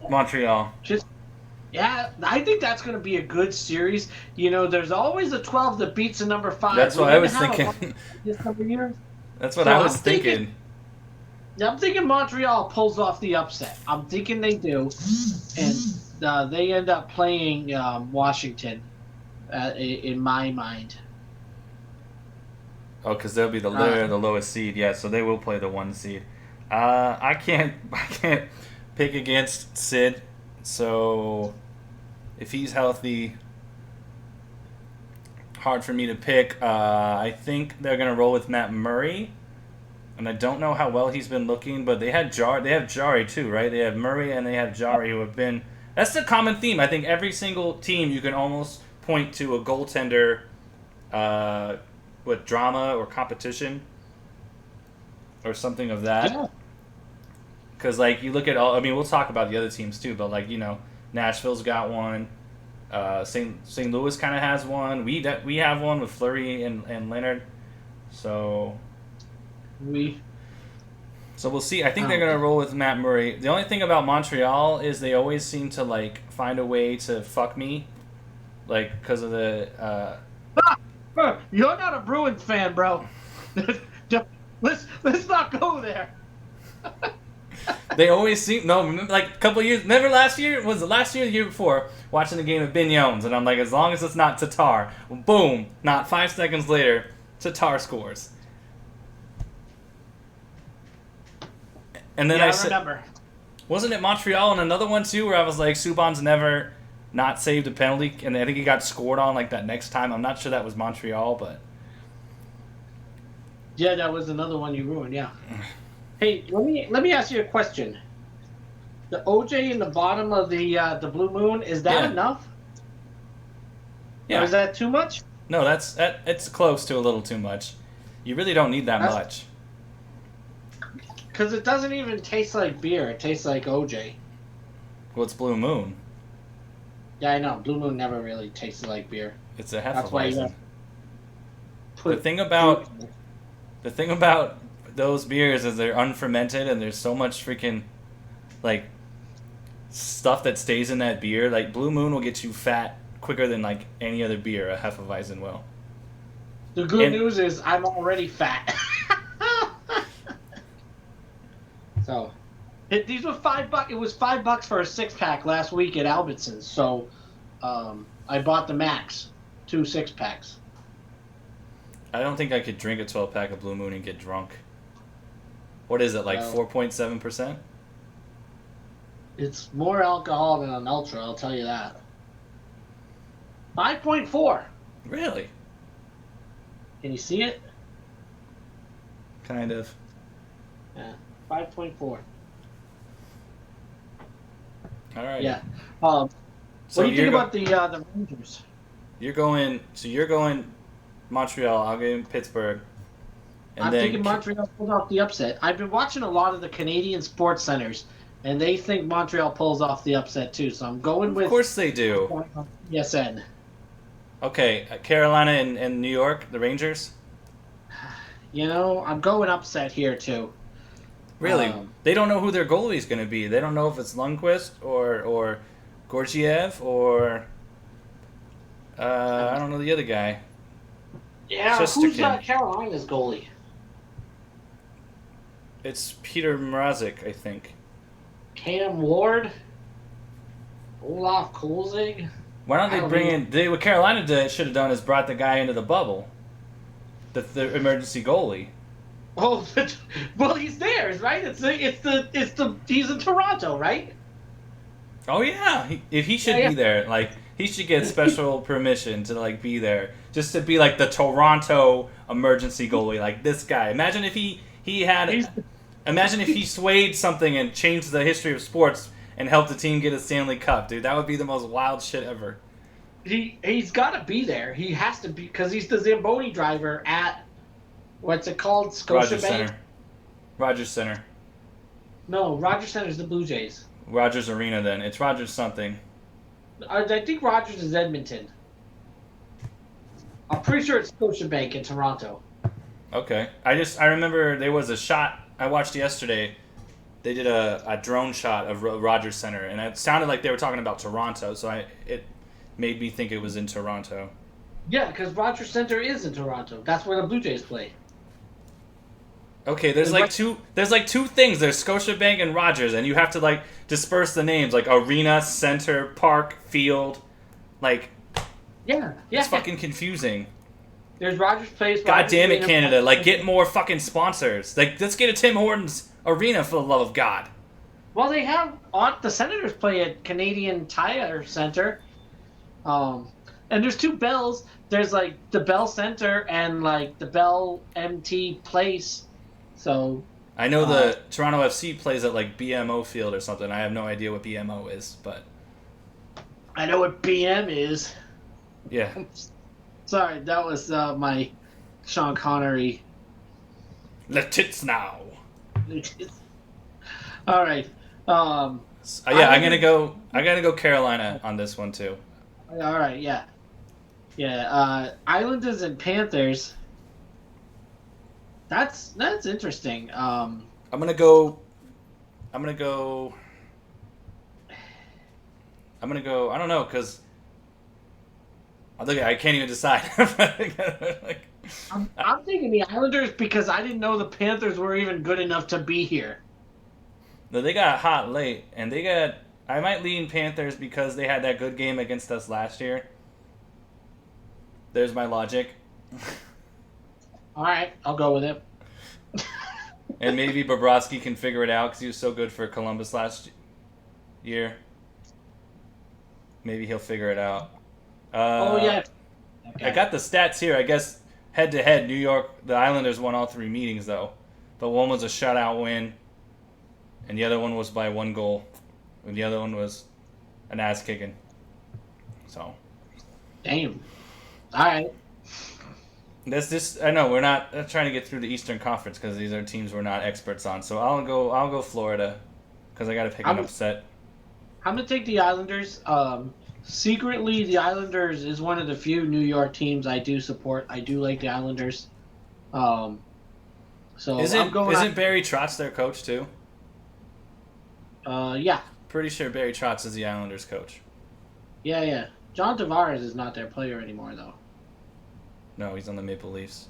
Montreal. just Yeah, I think that's going to be a good series. There's always a 12 that beats a number 5. That's what I was thinking. This number of years. That's what So I was I'm thinking. I'm thinking Montreal pulls off the upset. I'm thinking they do, and they end up playing Washington. In my mind. Oh, because they'll be the lowest seed. Yeah, so they will play the 1 seed. I can't pick against Sid. So if he's healthy, hard for me to pick. I think they're gonna roll with Matt Murray, and I don't know how well he's been looking. But they have Jari too, right? They have Murray and they have Jari, who have been. That's the common theme. I think every single team you can almost point to a goaltender, with drama or competition, or something of that. Yeah. Because, like, you look at all... I mean, we'll talk about the other teams, too, but, like, Nashville's got one. St. Louis kind of has one. We have one with Fleury and Leonard. So we'll see. I think they're going to roll with Matt Murray. The only thing about Montreal is they always seem to, like, find a way to fuck me. Like, because of the... You're not a Bruins fan, bro. Let's not go there. They always seem like a couple of years. Never last year. Was it last year? Or the year before? Watching the game of Bignons, and I'm like, as long as it's not Tatar, boom! Not 5 seconds later, Tatar scores. And then Yeah, I I said, remember. wasn't it Montreal and another one too, where I was like, Subban's never not saved a penalty, and I think he got scored on like that next time. I'm not sure that was Montreal, but Yeah, that was another one you ruined. Yeah. Hey, let me ask you a question. The OJ in the bottom of the Blue Moon, is that enough? Yeah. Or is that too much? No, it's close to a little too much. You really don't need that much. Because it doesn't even taste like beer. It tastes like OJ. Well, it's Blue Moon. Yeah, I know. Blue Moon never really tasted like beer. It's a That's why you Hefeweizen. put The thing about those beers is they're unfermented, and there's so much freaking like stuff that stays in that beer. Like Blue Moon will get you fat quicker than like any other beer a Hefeweizen will. The good news is I'm already fat. So, these were $5. It was $5 for a 6-pack last week at Albertsons. So, I bought the max, 2 6-packs. I don't think I could drink a 12-pack of Blue Moon and get drunk. What is it, like 4.7%? It's more alcohol than an Ultra, I'll tell you that. 5.4. Really? Can you see it? Kind of. Yeah, 5.4. All right. Yeah. So what do you think about the Rangers? You're going Montreal. I'll go Pittsburgh. And I'm then thinking Montreal pulled off the upset. I've been watching a lot of the Canadian sports centers, and they think Montreal pulls off the upset too. So I'm going with. Of course they do. Yes, Ed. Okay, Carolina and New York, the Rangers. I'm going upset here too. Really? They don't know who their goalie is going to be. They don't know if it's Lundqvist or Gorgiev or I don't know the other guy. Yeah, who's Carolina's goalie? It's Peter Mrazek, I think. Cam Ward, Olaf Kolzig. Why don't I they don't bring even. in? What Carolina should have done is brought the guy into the bubble, the emergency goalie. Oh, well, he's theirs, right? He's in Toronto, right? Oh yeah, if he Yeah, should yeah. be there, like he should get special permission to like be there, just to be like the Toronto emergency goalie, like this guy. Imagine if he had, He's imagine if he swayed something and changed the history of sports and helped the team get a Stanley Cup, dude. That would be the most wild shit ever. he's got to be there. He has to be because he's the Zamboni driver at what's it called, Rogers Scotiabank? Center, Rogers Center, No, Rogers Center's the Blue Jays. Rogers Arena. Then it's Rogers something. I think Rogers is Edmonton. I'm pretty sure it's Scotiabank in Toronto. Okay, I remember there was a shot I watched yesterday. They did a drone shot of Rogers Center, and it sounded like they were talking about Toronto. So it made me think it was in Toronto. Yeah, because Rogers Center is in Toronto. That's where the Blue Jays play. Okay, there's And like two things. There's Scotiabank and Rogers, and you have to like disperse the names like arena, center, park, field. Like Yeah, yeah. it's fucking confusing. There's Rogers Place. God Rogers damn it, Arena. Canada! Like get more fucking sponsors. Like let's get a Tim Hortons arena for the love of God. Well, they have the Senators play at Canadian Tire Center. And there's two Bells. There's like the Bell Center and like the Bell MT Place. So I know the Toronto FC plays at like BMO Field or something. I have no idea what BMO is, but I know what BM is. yeah. Sorry, that was my Sean Connery. The tits now. All right. Yeah, I'm gonna go. I gotta go Carolina on this one too. All right. Yeah. Yeah. Islanders and Panthers. That's interesting. I'm gonna go. I'm gonna go. I'm gonna go. I don't know because I can't even decide. Like, I'm thinking the Islanders because I didn't know the Panthers were even good enough to be here. no, they got hot late, and they got. I might lean Panthers because they had that good game against us last year. There's my logic. All right, I'll go with it. And maybe Bobrovsky can figure it out because he was so good for Columbus last year. Maybe he'll figure it out. Oh yeah. Okay. I got the stats here. I guess head to head, New York, the Islanders won all three meetings though, but one was a shutout win, and the other one was by one goal, and the other one was an ass kicking. So. Damn. All right. That's just I know we're not trying to get through the Eastern Conference because these are teams we're not experts on. So I'll go Florida because I got to pick an upset. I'm gonna take the Islanders. Secretly, the Islanders is one of the few New York teams I do support. I do like the Islanders. So Isn't Barry Trotz their coach too? Yeah. Pretty sure Barry Trotz is the Islanders coach. Yeah. John Tavares is not their player anymore, though. No, he's on the Maple Leafs.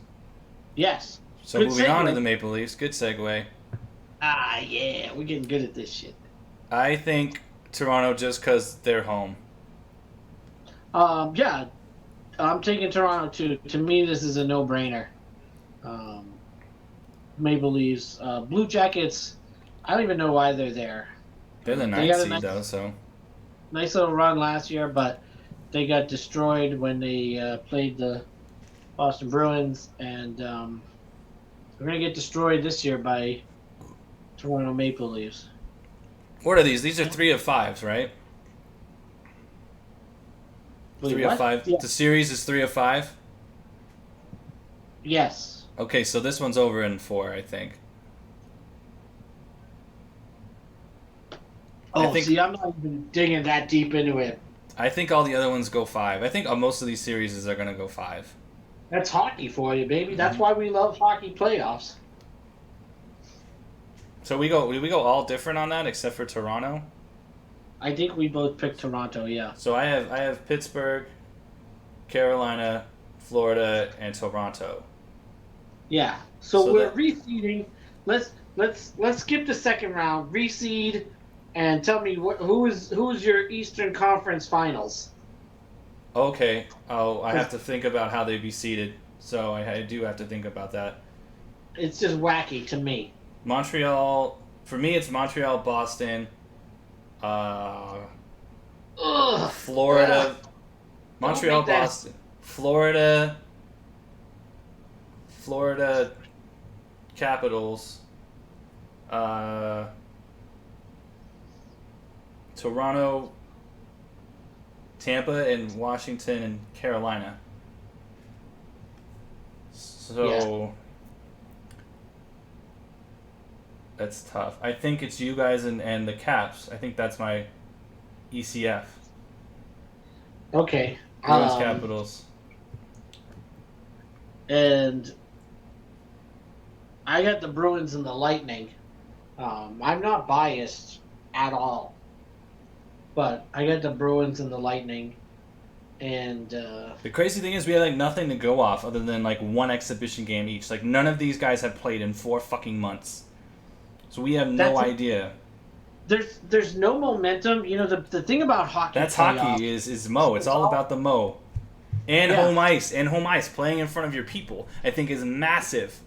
Yes. So Good moving on to segue. the Maple Leafs. Good segue. Yeah, we're getting good at this shit. I think Toronto just because they're home. Yeah, I'm taking Toronto too. To me, this is a no-brainer. Maple Leafs, Blue Jackets. I don't even know why they're there. They're the They ninth got a seed nice- though, so Nice little run last year, but they got destroyed when they played the Boston Bruins, and they're gonna get destroyed this year by Toronto Maple Leafs. what are these? These are 3 of 5s, right? Wait, 3 what? of 5. Yeah. The series is 3 of 5. Yes. Okay, so this one's over in 4, I think. Oh, think- see, I'm not even digging that deep into it. I think all the other ones go 5. I think most of these series are going to go 5. That's hockey for you, baby. That's why we love hockey playoffs. So we go all different on that except for Toronto. I think we both picked Toronto, yeah. So I have Pittsburgh, Carolina, Florida, and Toronto. Yeah. So So we're that- reseeding let's skip the second round, reseed, and tell me who's your Eastern Conference Finals. Okay. Oh, I have 'Cause to think about how they'd be seated. So I do have to think about that. it's just wacky to me. Montreal. For me, it's Montreal, Boston, uh, Ugh, ugh. Florida, Don't Montreal, make that. Boston, Florida, Florida Capitals, uh, Toronto, Tampa, and Washington and Carolina. Yeah. So that's tough. I think it's you guys and the Caps. I think that's my ECF. Okay. Bruins, Capitals. And I got the Bruins and the Lightning. I'm not biased at all, but I got the Bruins and the Lightning, and The crazy thing is we had like nothing to go off other than like one exhibition game each. Like none of these guys have played in 4 fucking months. So we have no that's idea. there's no momentum. You know the thing about hockey That's playoffs, hockey is Mo. It's it's all all about the Mo. And yeah. home ice, playing in front of your people, I think is massive.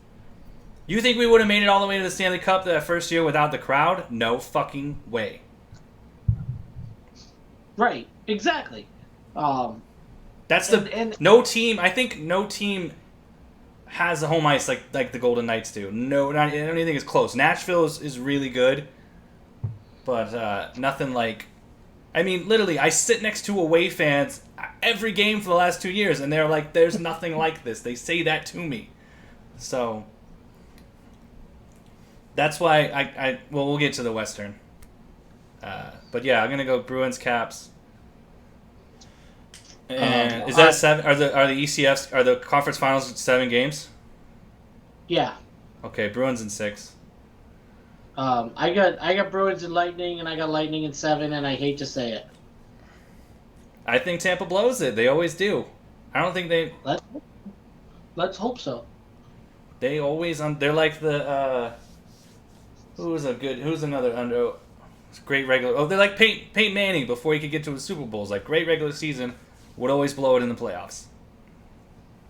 You think we would have made it all the way to the Stanley Cup that first year without the crowd? No fucking way. Right, exactly. Um, That's and no team. I think no team has a home ice like the Golden Knights do. No, not, I don't even think it's close. Nashville is really good, but nothing like. I mean, literally, I sit next to away fans every game for the last 2 years, and they're like, "There's nothing like this." They say that to me, so that's why I well, we'll get to the Western, but yeah, I'm gonna go Bruins, Caps. And is that 7? Are the ECFs are the conference finals 7 games? yeah. Okay, Bruins in 6. I got Bruins and Lightning, and I got Lightning in 7, and I hate to say it. I think Tampa blows it. They always do. I don't think Let's let's hope so. they always they're like the who's another under great regular they're like Peyton Manning before he could get to his Super Bowls. Like great regular season would always blow it in the playoffs.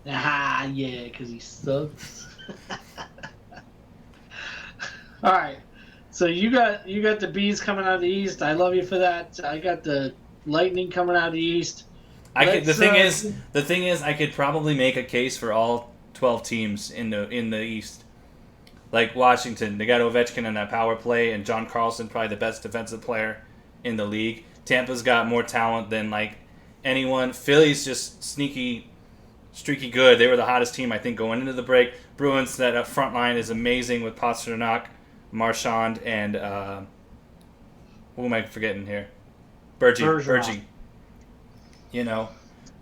Ah, yeah, because he sucks. All right, so you got the bees coming out of the East. I love you for that. I got the Lightning coming out of the East. The Let's thing is I could probably make a case for all 12 teams in the East. Like Washington, they got Ovechkin in that power play, and John Carlson, probably the best defensive player in the league. Tampa's got more talent than like anyone. Philly's just streaky good. They were the hottest team, I think, going into the break. Bruins, that front line is amazing with Pasternak, Marchand, and who am I forgetting here? Bergie. You know,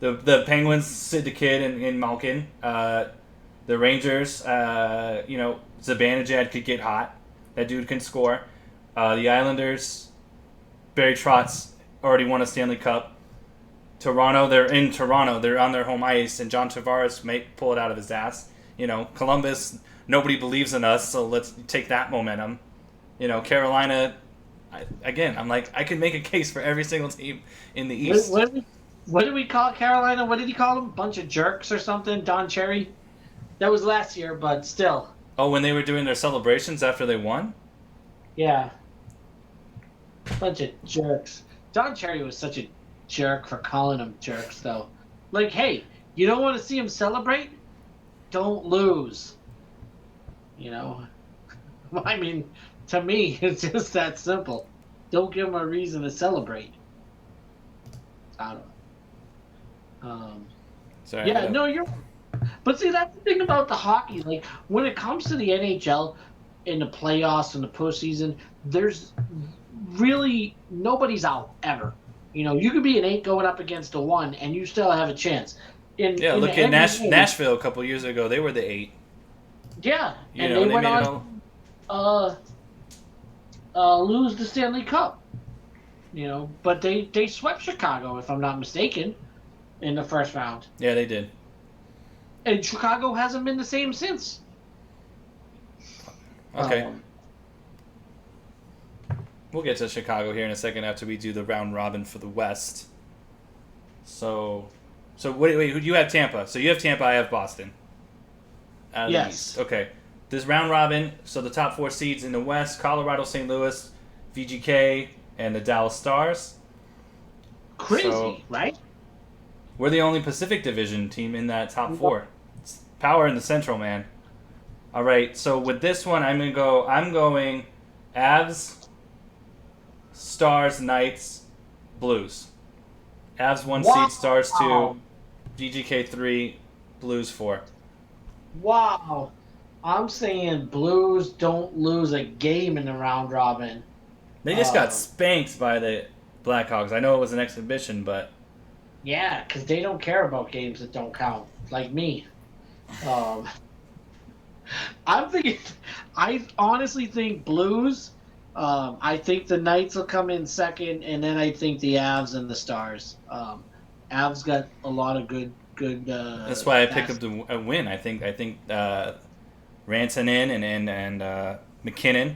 the Penguins, Sid the Kid and Malkin. The Rangers, Zibanejad could get hot. That dude can score. The Islanders, Barry Trotz already won a Stanley Cup. Toronto, they're in Toronto. They're on their home ice, and John Tavares may pull it out of his ass. You know, Columbus, nobody believes in us, so let's take that momentum. You know, Carolina, I'm like, I could make a case for every single team in the East. what did we call Carolina? What did he call them? Bunch of jerks or something? Don Cherry? That was last year, but still. Oh, when they were doing their celebrations after they won? Yeah. Bunch of jerks. Don Cherry was such a jerk for calling them jerks, though. Like, hey, you don't want to see them celebrate? Don't lose. You know? I mean, to me, it's just that simple. Don't give them a reason to celebrate. I don't know. Sorry, Yeah, no, you're. But see, that's the thing about the hockey. Like, when it comes to the NHL in the playoffs and the postseason, there's really nobody's out ever. You know, you could be an 8 going up against a 1, and you still have a chance. Look at Nashville a couple years ago. They were the 8. Yeah, You and know, they went made on lose the Stanley Cup. You know, but they swept Chicago, if I'm not mistaken, in the first round. Yeah, they did. And Chicago hasn't been the same since. Okay. Um, We'll get to Chicago here in a second after we do the round robin for the West. So, wait. Who do you have? Tampa. So you have Tampa. I have Boston. Out of the East. yes. Okay. This round robin. So the top 4 seeds in the West: Colorado, St. Louis, VGK, and the Dallas Stars. So Crazy, right? we're the only Pacific Division team in that top 4. It's power in the Central, man. All right. So with this one, I'm going Avs, Stars, Knights, Blues. Avs 1 Wow. seed, Stars 2, VGK 3, Blues 4. Wow. I'm saying Blues don't lose a game in the round robin. They just got spanked by the Blackhawks. I know it was an exhibition, but Yeah, because they don't care about games that don't count, like me. Um, I'm thinking. I honestly think Blues. I think the Knights will come in second, and then I think the Avs and the Stars. Avs got a lot of good. that's why I picked up a win. I think Rantanen and McKinnon.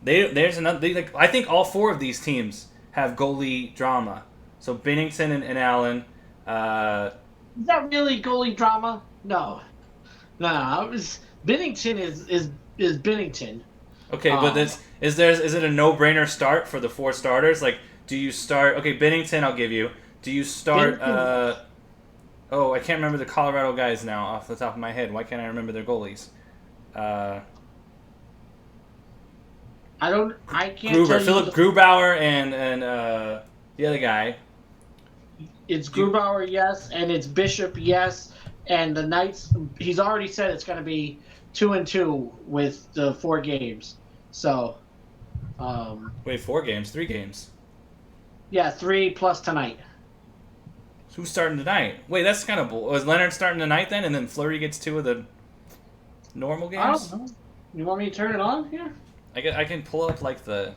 There's another. I think all 4 of these teams have goalie drama. So Binnington and Allen. Is that really goalie drama? No. No. It was, Binnington is Binnington. Okay, but is it a no-brainer start for the 4 starters? Like, do you start? Okay, Binnington, I'll give you. Do you start? I can't remember the Colorado guys now off the top of my head. Why can't I remember their goalies? I can't. Gruber, tell you Philip Grubauer, and the other guy. It's Grubauer, yes, and it's Bishop, yes, and the Knights. He's already said it's going to be 2-2 with the 4 games. So, Wait, 4 games, 3 games. yeah, 3 plus tonight. Who's starting tonight? Wait, that's kind of was Leonard starting tonight then, and then Fleury gets 2 of the normal games. I don't know. You want me to turn it on here? I can pull up like the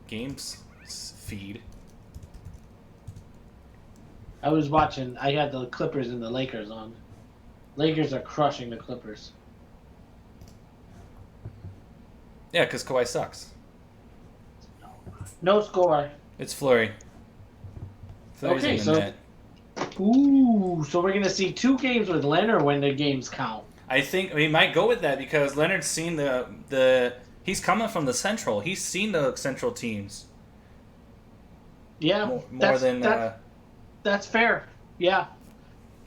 games feed. I was watching. I had the Clippers and the Lakers on. Lakers are crushing the Clippers. Yeah, because Kawhi sucks. No score. It's Fleury. Fleury's Okay, in the so net. So we're gonna see 2 games with Leonard when the games count. I think we might go with that because Leonard's seen the he's coming from the Central. He's seen the Central teams. Yeah, More than that's fair. Yeah,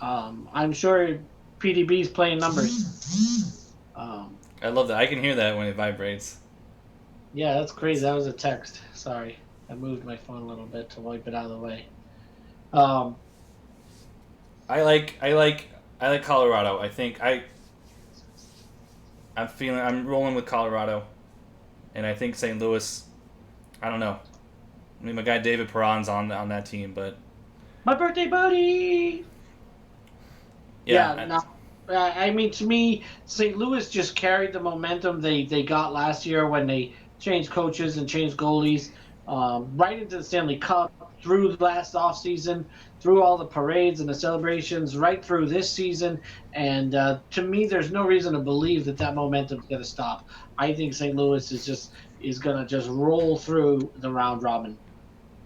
I'm sure PDB's playing numbers. I love that. I can hear that when it vibrates. Yeah, that's crazy. That was a text. Sorry, I moved my phone a little bit to wipe it out of the way. I like Colorado. I think I'm rolling with Colorado, and I think St. Louis. I don't know. I mean, my guy David Perron's on that team, but my birthday buddy. Yeah. I mean, to me, St. Louis just carried the momentum they got last year when they changed coaches and changed goalies, right into the Stanley Cup, through the last offseason, through all the parades and the celebrations, right through this season. And to me, there's no reason to believe that momentum is going to stop. I think St. Louis is going to just roll through the round robin.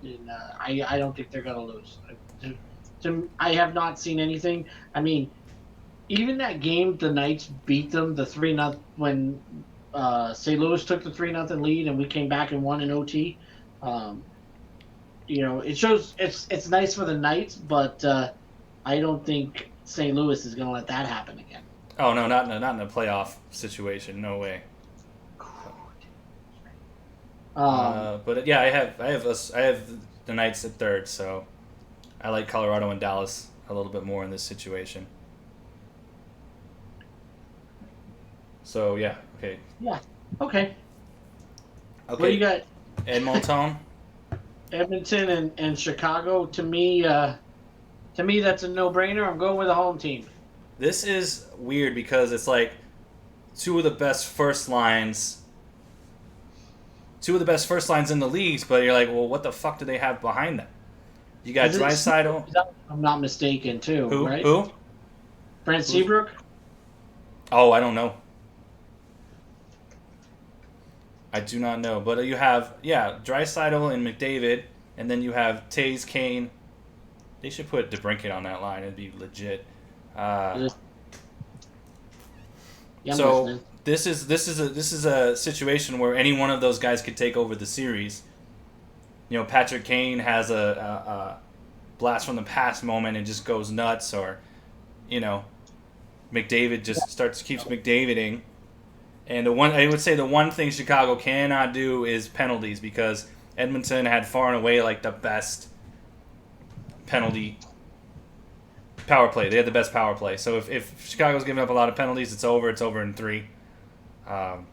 And, I don't think they're going to lose. I have not seen anything. I mean, even that game, the Knights beat them, the 3-0 when St. Louis took the 3-0 lead and we came back and won in OT. It shows it's nice for the Knights, but I don't think St. Louis is going to let that happen again. Oh no, not in a playoff situation. No way. But yeah, I have the Knights at 3rd, so I like Colorado and Dallas a little bit more in this situation. So yeah, okay. Yeah. Okay. Okay. What do you got? Edmonton and Chicago. To me, that's a no-brainer. I'm going with the home team. This is weird because it's like two of the best first lines in the leagues, but you're like, well, what the fuck do they have behind them? You got Draisaitl. I'm not mistaken, too. Who? Right? Who? Brent Seabrook. Oh, I don't know. I do not know. But you have, yeah, Draisaitl and McDavid, and then you have Tays, Kane. They should put DeBrincat on that line. It'd be legit. Uh, Yeah, I'm so listening. this is a situation where any one of those guys could take over the series. You know, Patrick Kane has a blast from the past moment and just goes nuts, or you know, McDavid just keeps McDaviding. And the one I would say the one thing Chicago cannot do is penalties because Edmonton had far and away like the best penalty power play. They had the best power play. So if Chicago's giving up a lot of penalties, it's over. It's over in 3. Um,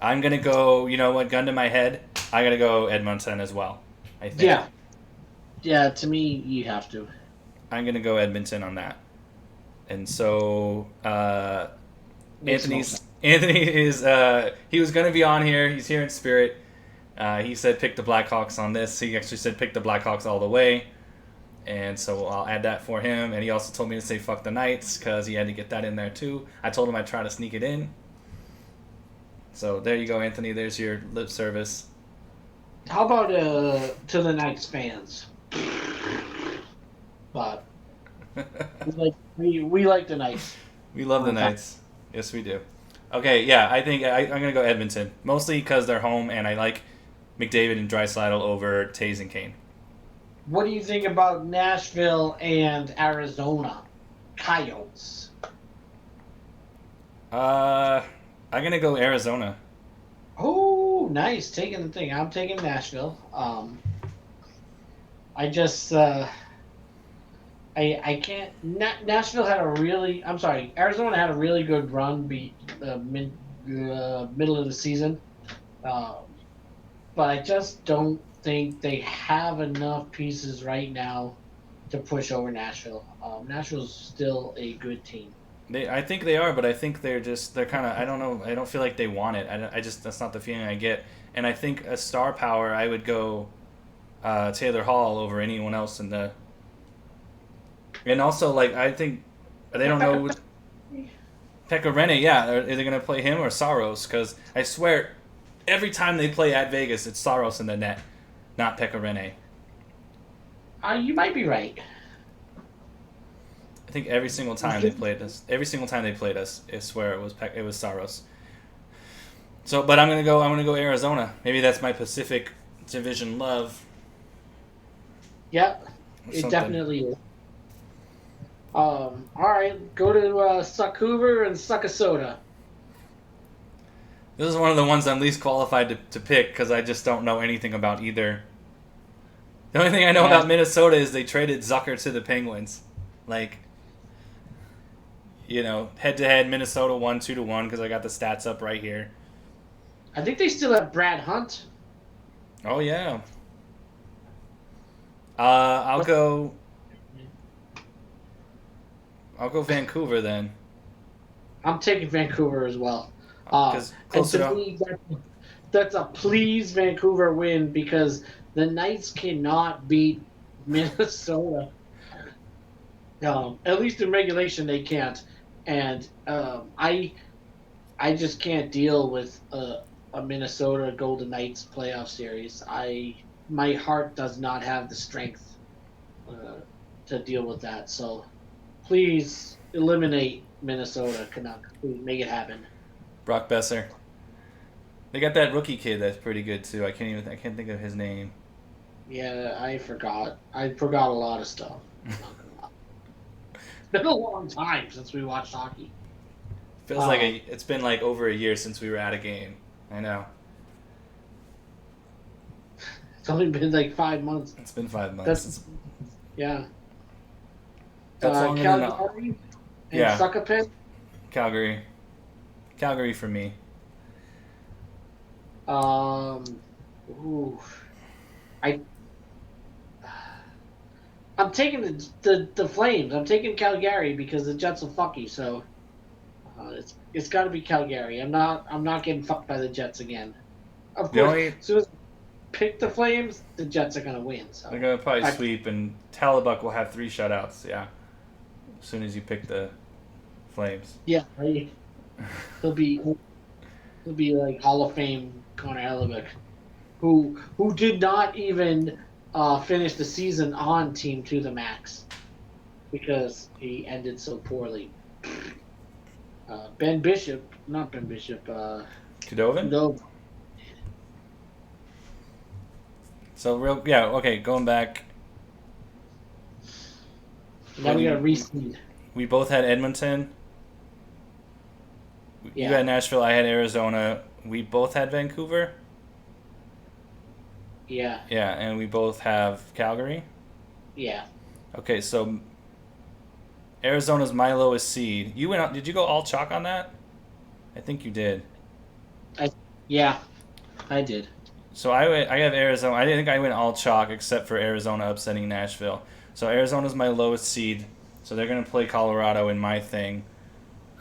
I'm gonna go. You know what? Gun to my head. I gotta go Edmonton as well. I think Yeah, yeah. To me, you have to. I'm gonna go Edmonton on that. And so Makes no sense. Anthony is he was gonna be on here. He's here in spirit. He said pick the Blackhawks on this. He actually said pick the Blackhawks all the way. And so I'll add that for him. And he also told me to say fuck the Knights because he had to get that in there too. I told him I'd try to sneak it in. So there you go, Anthony. There's your lip service. How about to the Knights fans? But we like the Knights. We love the Knights. Yes, we do. Okay, yeah, I think I'm going to go Edmonton. Mostly because they're home and I like McDavid and Draisaitl over Tays and Kane. What do you think about Nashville and Arizona Coyotes? I'm going to go Arizona. Oh, nice. Taking the thing. I'm taking Nashville. I just I can't. Nashville had a really. I'm sorry. Arizona had a really good run. Middle of the season, uh, but I just don't think they have enough pieces right now to push over Nashville. Nashville's still a good team. I think they are, but I think they're kind of, I don't know, I don't feel like they want it. I just, that's not the feeling I get. And I think a star power, I would go Taylor Hall over anyone else in the. And also, like, I think they don't know. Pekka Rinne, yeah. Are they going to play him or Saros? Because I swear, every time they play at Vegas, it's Saros in the net, not Pekka Rinne. You might be right. I think every single time they played us, I swear it was Saros. So, but I'm gonna go Arizona. Maybe that's my Pacific Division love. Yeah, Or it something. definitely is. All right, go to Suckhoover and suck a soda. This is one of the ones I'm least qualified to pick because I just don't know anything about either. The only thing I know about Minnesota is they traded Zucker to the Penguins. Like, you know, head to head, Minnesota won 2-1 because I got the stats up right here. I think they still have Brad Hunt. Oh yeah. I'll go Vancouver then. I'm taking Vancouver as well. Because And close to enough. me, that's a please Vancouver win because the Knights cannot beat Minnesota. At least in regulation, they can't. And I just can't deal with a Minnesota Golden Knights playoff series. My heart does not have the strength to deal with that. So please eliminate Minnesota Canucks. Please make it happen. Brock Besser. They got that rookie kid that's pretty good too. I can't think of his name. Yeah, I forgot. I forgot a lot of stuff. It's been a long time since we watched hockey. Feels like it's been like over a year since we were at a game. I know. It's only been like 5 months. It's been 5 months. Yeah. That's longer than Calgary and Yeah. Suckerpin. Calgary for me. Ooh, I I'm taking the Flames. I'm taking Calgary because the Jets will fuck you. So it's got to be Calgary. I'm not getting fucked by the Jets again. Of The course, only- as soon as I pick the Flames, the Jets are gonna win. So They're gonna probably sweep, and Talibuk will have 3 shutouts. Yeah, as soon as you pick the Flames. Yeah, right. He'll be he'll be like Hall of Fame Connor Hellebuck, who did not even finish the season on Team to the Max because he ended so poorly. Ben Bishop, not Ben Bishop, Kudovin? no. So yeah, okay, going back. Now What we do got to you, reseed. we both had Edmonton. You Yeah, had Nashville, I had Arizona. We both had Vancouver. yeah, Yeah, and we both have Calgary. yeah. Okay, so Arizona's my lowest seed. You went. Did you go all chalk on that? I think you did. I yeah, I did. So I have Arizona. I think I went all chalk except for Arizona upsetting Nashville. So Arizona's my lowest seed. So they're gonna play Colorado in my thing.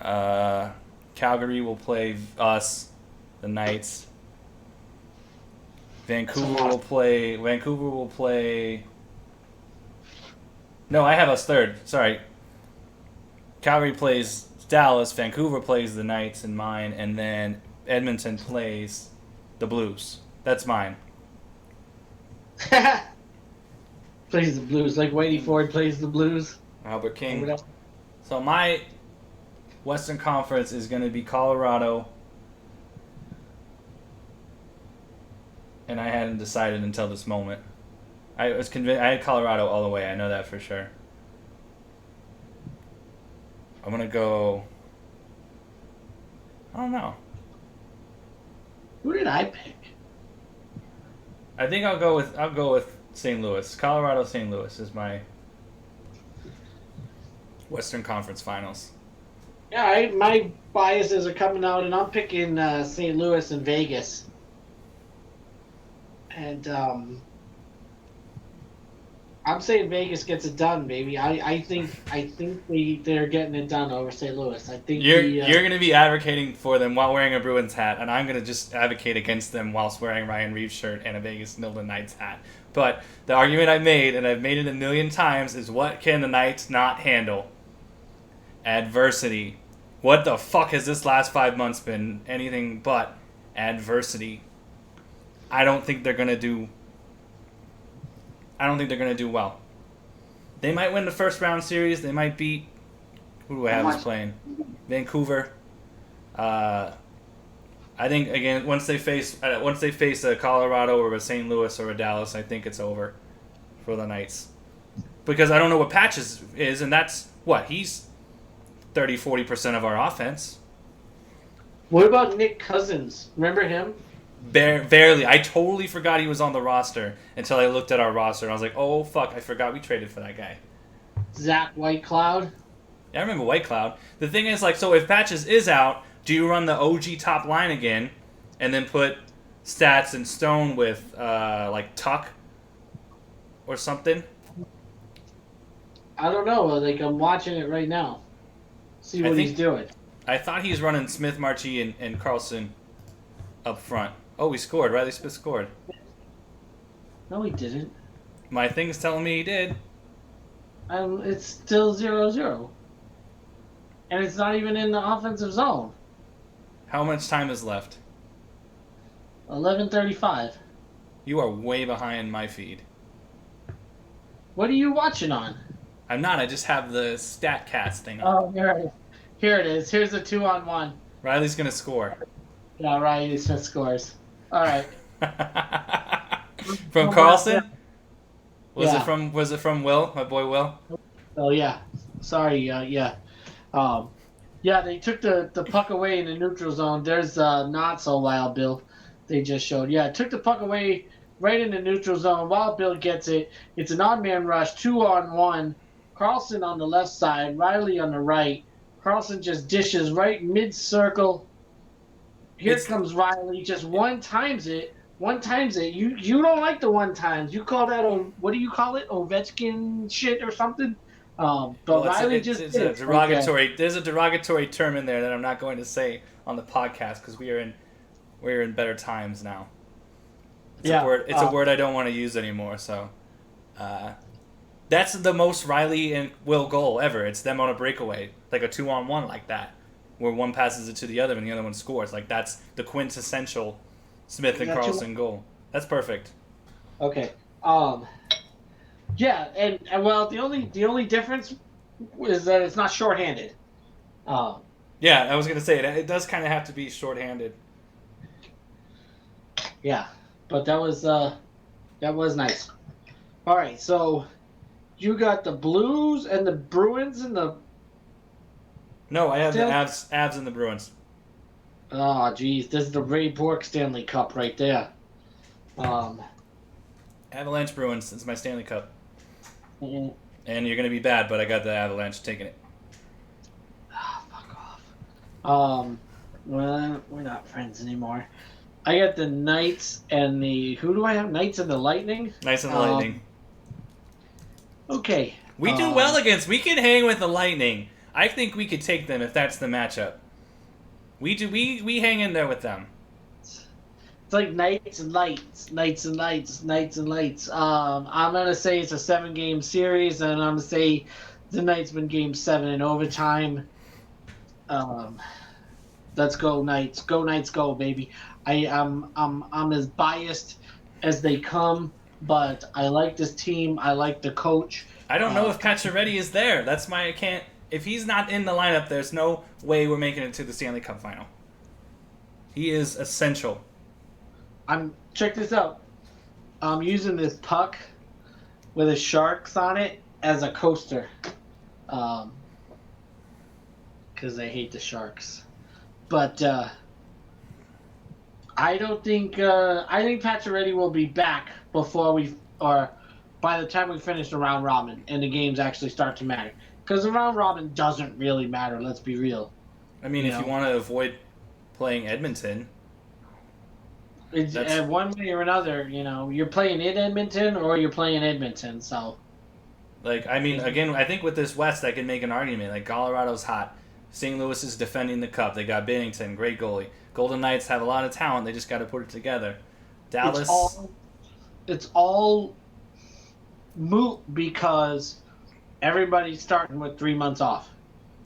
Uh, Calgary will play us, the Knights. That's a Vancouver lot. will play. Vancouver will play. No, I have us third. Sorry. Calgary plays Dallas. Vancouver plays the Knights in mine, and then Edmonton plays the Blues. That's mine. Plays the blues like Whitey Ford plays the blues. Albert Remember King. that? So my Western Conference is going to be Colorado, and I hadn't decided until this moment. I was convinced. I had Colorado all the way. I know that for sure. I'm gonna go. I don't know. Who did I pick? I think I'll go with St. Louis. Colorado St. Louis is my Western Conference Finals. Yeah, my biases are coming out, and I'm picking St. Louis and Vegas. And I'm saying Vegas gets it done, baby. I think they're getting it done over St. Louis. I think You're gonna be advocating for them while wearing a Bruins hat, and I'm gonna just advocate against them whilst wearing Ryan Reeves shirt and a Vegas Golden Knights hat. But the argument I made, and I've made it a million times, is what can the Knights not handle? Adversity. What the fuck has this last 5 months been? Anything but adversity. I don't think they're gonna do. I don't think they're gonna do well. They might win the first round series. They might beat. Who do I have as playing? Vancouver. I think again once they face a Colorado or a St. Louis or a Dallas, I think it's over for the Knights because I don't know what Patches is, and that's what he's 30-40% of our offense. What about Nick Cousins? Remember him? Barely. I totally forgot he was on the roster until I looked at our roster and I was like, oh fuck, I forgot we traded for that guy. Zach Whitecloud. Yeah, I remember White Cloud. The thing is, like, so if Patches is out, do you run the OG top line again, and then put Stats and Stone with like Tuck or something? I don't know. Like I'm watching it right now. See what he's doing. I thought he was running Smith, Marchie, and Carlson up front. Oh, he scored. Riley Smith scored. No, he didn't. My thing is telling me he did. It's still 0-0. And it's not even in the offensive zone. How much time is left? 11:35. You are way behind my feed. What are you watching on? I'm not. I just have the StatCast thing on. Oh, here it is. Here's a 2-on-1. Riley's gonna score. Yeah, Riley Smith scores. All right. From Carlson? Yeah. Was it from Will, my boy Will? Oh yeah. Sorry. Yeah. Yeah. They took the puck away in the neutral zone. There's not so Wild Bill. They just showed. Yeah, took the puck away right in the neutral zone. Wild Bill gets it. It's an odd man rush, 2-on-1. Carlson on the left side, Riley on the right. Carlson just dishes right mid-circle. Here comes Riley. Just one times it. You don't like the one times. You call that what do you call it? Ovechkin shit or something. But well, Riley it's a derogatory. Right, there's a derogatory term in there that I'm not going to say on the podcast because we're in better times now. It's a word I don't want to use anymore. So, That's the most Riley and Will goal ever. It's them on a breakaway, like a 2-on-1 like that, where one passes it to the other and the other one scores. Like that's the quintessential Smith You and got two. Carlson goal. That's perfect. Okay. Yeah, and well, the only difference is that it's not shorthanded. Um, Yeah, I was gonna say it does kind of have to be shorthanded. yeah, but that was nice. All right, so you got the Blues and the Bruins and the No, I have the Stanley. Avs and the Bruins. Oh, geez, this is the Ray Bork Stanley Cup right there. Um, Avalanche Bruins. It's my Stanley Cup, mm, and you're gonna be bad, but I got the Avalanche taking it. fuck off. Well, we're not friends anymore. I got the Knights and the who do I have? Knights and the Lightning. Nice and the Lightning. Um, okay. We do well against. We can hang with the Lightning. I think we could take them if that's the matchup. We do. We hang in there with them. It's like Knights and Lights, Knights and Lights, Knights and Lights. I'm gonna say it's a 7-game series, and I'm gonna say the Knights win Game 7 in overtime. Um, let's go Knights, go baby. I'm as biased as they come, but I like this team. I like the coach. I don't know if Pacioretty is there. That's my. I can't. If he's not in the lineup, there's no way we're making it to the Stanley Cup final. He is essential. Check this out. I'm using this puck with the sharks on it as a coaster. Because I hate the sharks. But I don't think I think Pacioretty will be back before we or by the time we finish the round robin and the games actually start to matter. Because the round robin doesn't really matter. Let's be real. I mean, if you want to avoid playing Edmonton, It's, one way or another, you're playing in Edmonton or you're playing Edmonton. So, like, I mean, again, I think with this West, I can make an argument. Like, Colorado's hot. St. Louis is defending the cup. They got Binnington, great goalie. Golden Knights have a lot of talent. They just got to put it together. Dallas. It's all moot because everybody's starting with 3 months off.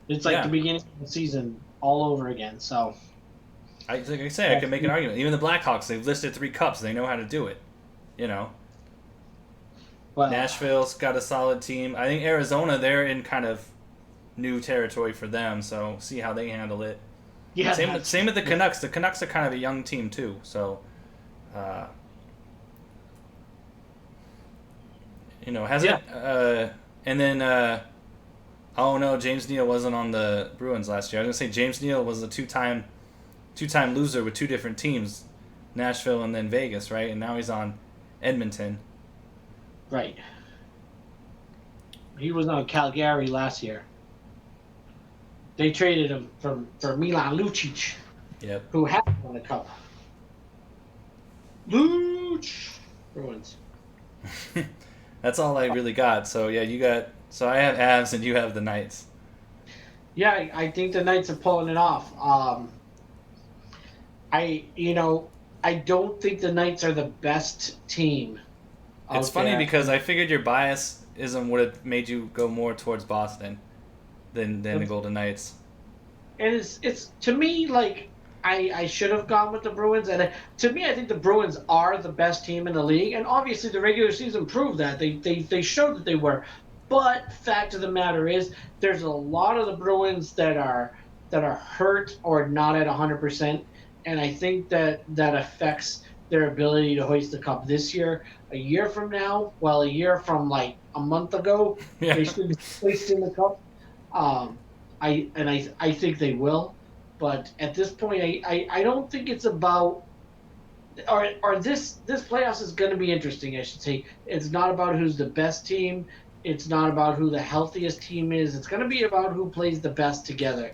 It's like the beginning of the season all over again. So, like I say, I can make an argument. Even the Blackhawks, they've listed 3 cups. They know how to do it. Well, Nashville's got a solid team. I think Arizona, they're in kind of new territory for them. So see how they handle it. Yeah. Same with the Canucks. The Canucks are kind of a young team too. So, hasn't. And then, oh no, James Neal wasn't on the Bruins last year. I was gonna say James Neal was a two-time loser with 2 different teams, Nashville and then Vegas, right? And now he's on Edmonton. Right. He was on Calgary last year. They traded him for Milan Lucic. Yep. Who had won the cup. Luch Bruins. That's all I really got. So yeah, you got. So I have Avs and you have the Knights. Yeah, I think the Knights are pulling it off. I don't think the Knights are the best team. It's funny because I figured your biasism would have made you go more towards Boston than the Golden Knights. And it's to me like I should have gone with the Bruins, and to me I think the Bruins are the best team in the league, and obviously the regular season proved that they showed that they were. But fact of the matter is, there's a lot of the Bruins that are hurt or not at 100%, and I think that affects their ability to hoist the cup this year. A year from now, a year from like a month ago, they should be hoisting the cup. I think they will, but at this point, I don't think it's about. Or this playoffs is going to be interesting. I should say it's not about who's the best team. It's not about who the healthiest team is. It's going to be about who plays the best together.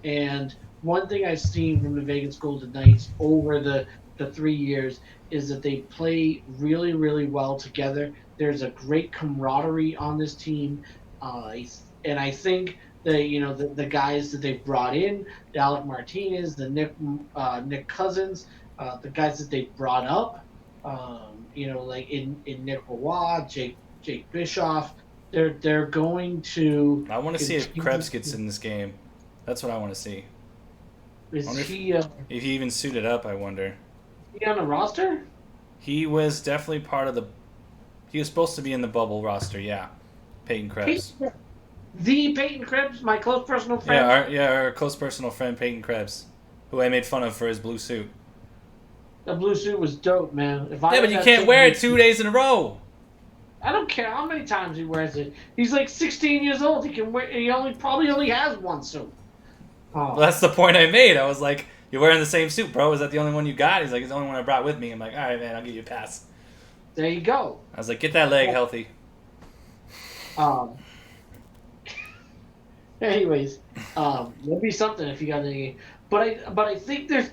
And one thing I've seen from the Vegas Golden Knights over the 3 years is that they play really, really well together. There's a great camaraderie on this team, and I think the guys that they've brought in, the Alec Martinez, the Nick Cousins, the guys that they've brought up, like in Nick Roy, Jake Bischoff, They're going to I want to see if continue. Krebs gets in this game. That's what I want to see. I Is wonder if he even suited up. I wonder. he on the roster? He was definitely part of the. He was supposed to be in the bubble roster. Yeah, Peyton Krebs. Peyton, the Peyton Krebs, my close personal Yeah, friend. our close personal friend Peyton Krebs, who I made fun of for his blue suit. The blue suit was dope, man. If I Yeah, but had you that can't same wear blue it two suit, days in a row. I don't care how many times he wears it. He's like 16 years old. He can wear. He probably only has one suit. Well, Oh, that's the point I made. I was like, "You're wearing the same suit, bro. Is that the only one you got?" He's like, "It's the only one I brought with me." I'm like, "All right, man, I'll give you a pass." there you go. I was like, "Get that leg healthy." Um. Anyways, there'll be something if you got any. But I think there's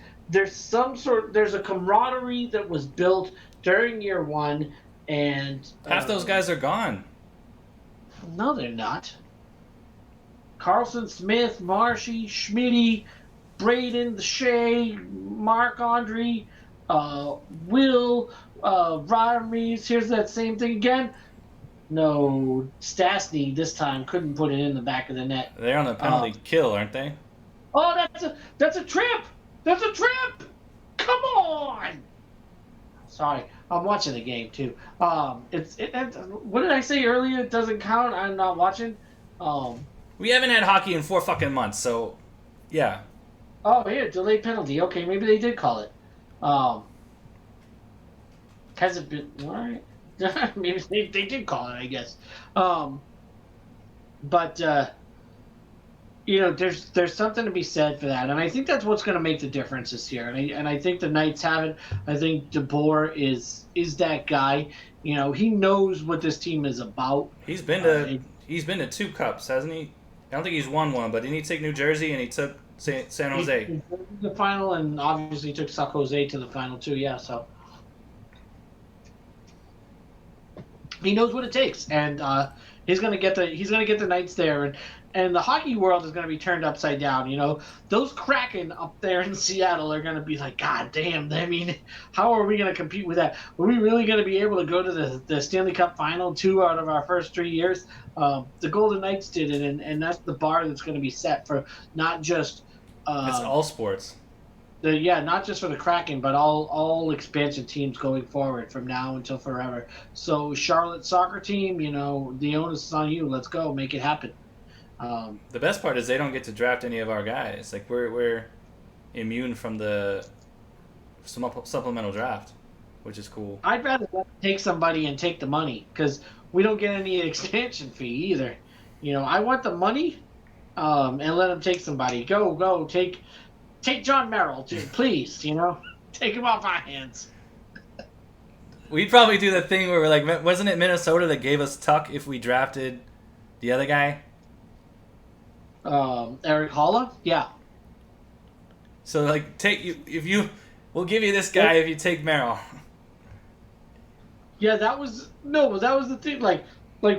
a camaraderie that was built during year one, and Half those guys are gone. no, they're not. Carlson, Smith, Marshy, Schmitty, Braden, Shea, Mark Andre, uh, Will, Rodriguez. Here's that same thing again. No, Stastny this time couldn't put it in the back of the net. They're on a penalty kill, aren't they? Oh, that's a trip. That's a trip. Come on. Sorry, I'm watching the game too. What did I say earlier? It doesn't count. I'm not watching. Um, We haven't had hockey in 4 fucking months, so yeah. oh, here, delayed penalty. Okay, maybe they did call it. Um, has it been all right? Maybe they did call it. I guess. Um, but there's something to be said for that, and I think that's what's going to make the difference this year. And I think the Knights have it. I think DeBoer is that guy. He knows what this team is about. He's been to 2 cups, hasn't he? I don't think he's won one, but didn't he take New Jersey and he took San Jose? He the final, and obviously took San Jose to the final too. Yeah, so he knows what it takes, and he's gonna get the Knights there, and the hockey world is gonna be turned upside down. Those Kraken up there in Seattle are gonna be like, God damn! I mean, how are we gonna compete with that? Are we really gonna be able to go to the Stanley Cup final 2 out of our first 3 years? The Golden Knights did it, and that's the bar that's gonna be set for not just. It's all sports. Not just for the Kraken, but all expansion teams going forward from now until forever. So Charlotte soccer team, the onus is on you. Let's go, make it happen. The best part is they don't get to draft any of our guys. Like we're immune from the supplemental draft, which is cool. I'd rather take somebody and take the money because we don't get any expansion fee either. I want the money, and let them take somebody. Go, take John Merrill, please. Take him off our hands. We'd probably do the thing where we're like, wasn't it Minnesota that gave us Tuck if we drafted the other guy? Eric Holla, yeah. So like, we'll give you this guy if you take Merrill. Yeah, that was the thing. Like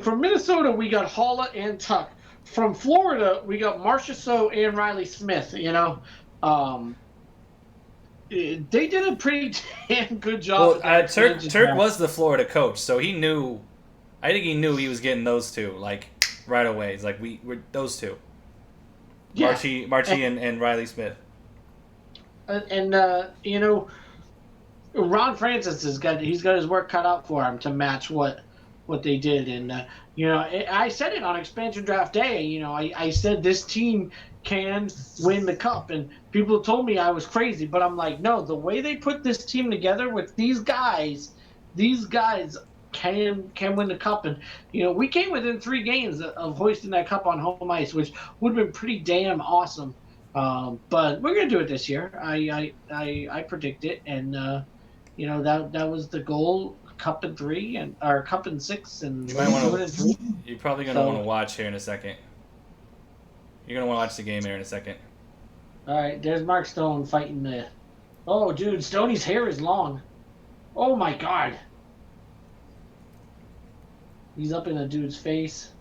from Minnesota, we got Holla and Tuck. From Florida, we got Marchessault and Riley Smith. They did a pretty damn good job. Well, Turk was the Florida coach, so he knew. I think he knew he was getting those two like right away. It's like we're those two. Yeah. Marchie and Riley Smith. And Ron Francis he's got his work cut out for him to match what they did. And I said it on expansion draft day. I said this team can win the cup, and people told me I was crazy, but I'm like, no, the way they put this team together with these guys can win the cup. And we came within 3 games of hoisting that cup on home ice, which would have been pretty damn awesome. But we're gonna do it this year. I predict it, and that was the goal. Cup in 3 or cup in 6, and you're probably gonna want to watch here in a second. You're gonna want to watch the game here in a second. All right, there's Mark Stone fighting the. Oh, dude, Stoney's hair is long. Oh my God. He's up in a dude's face.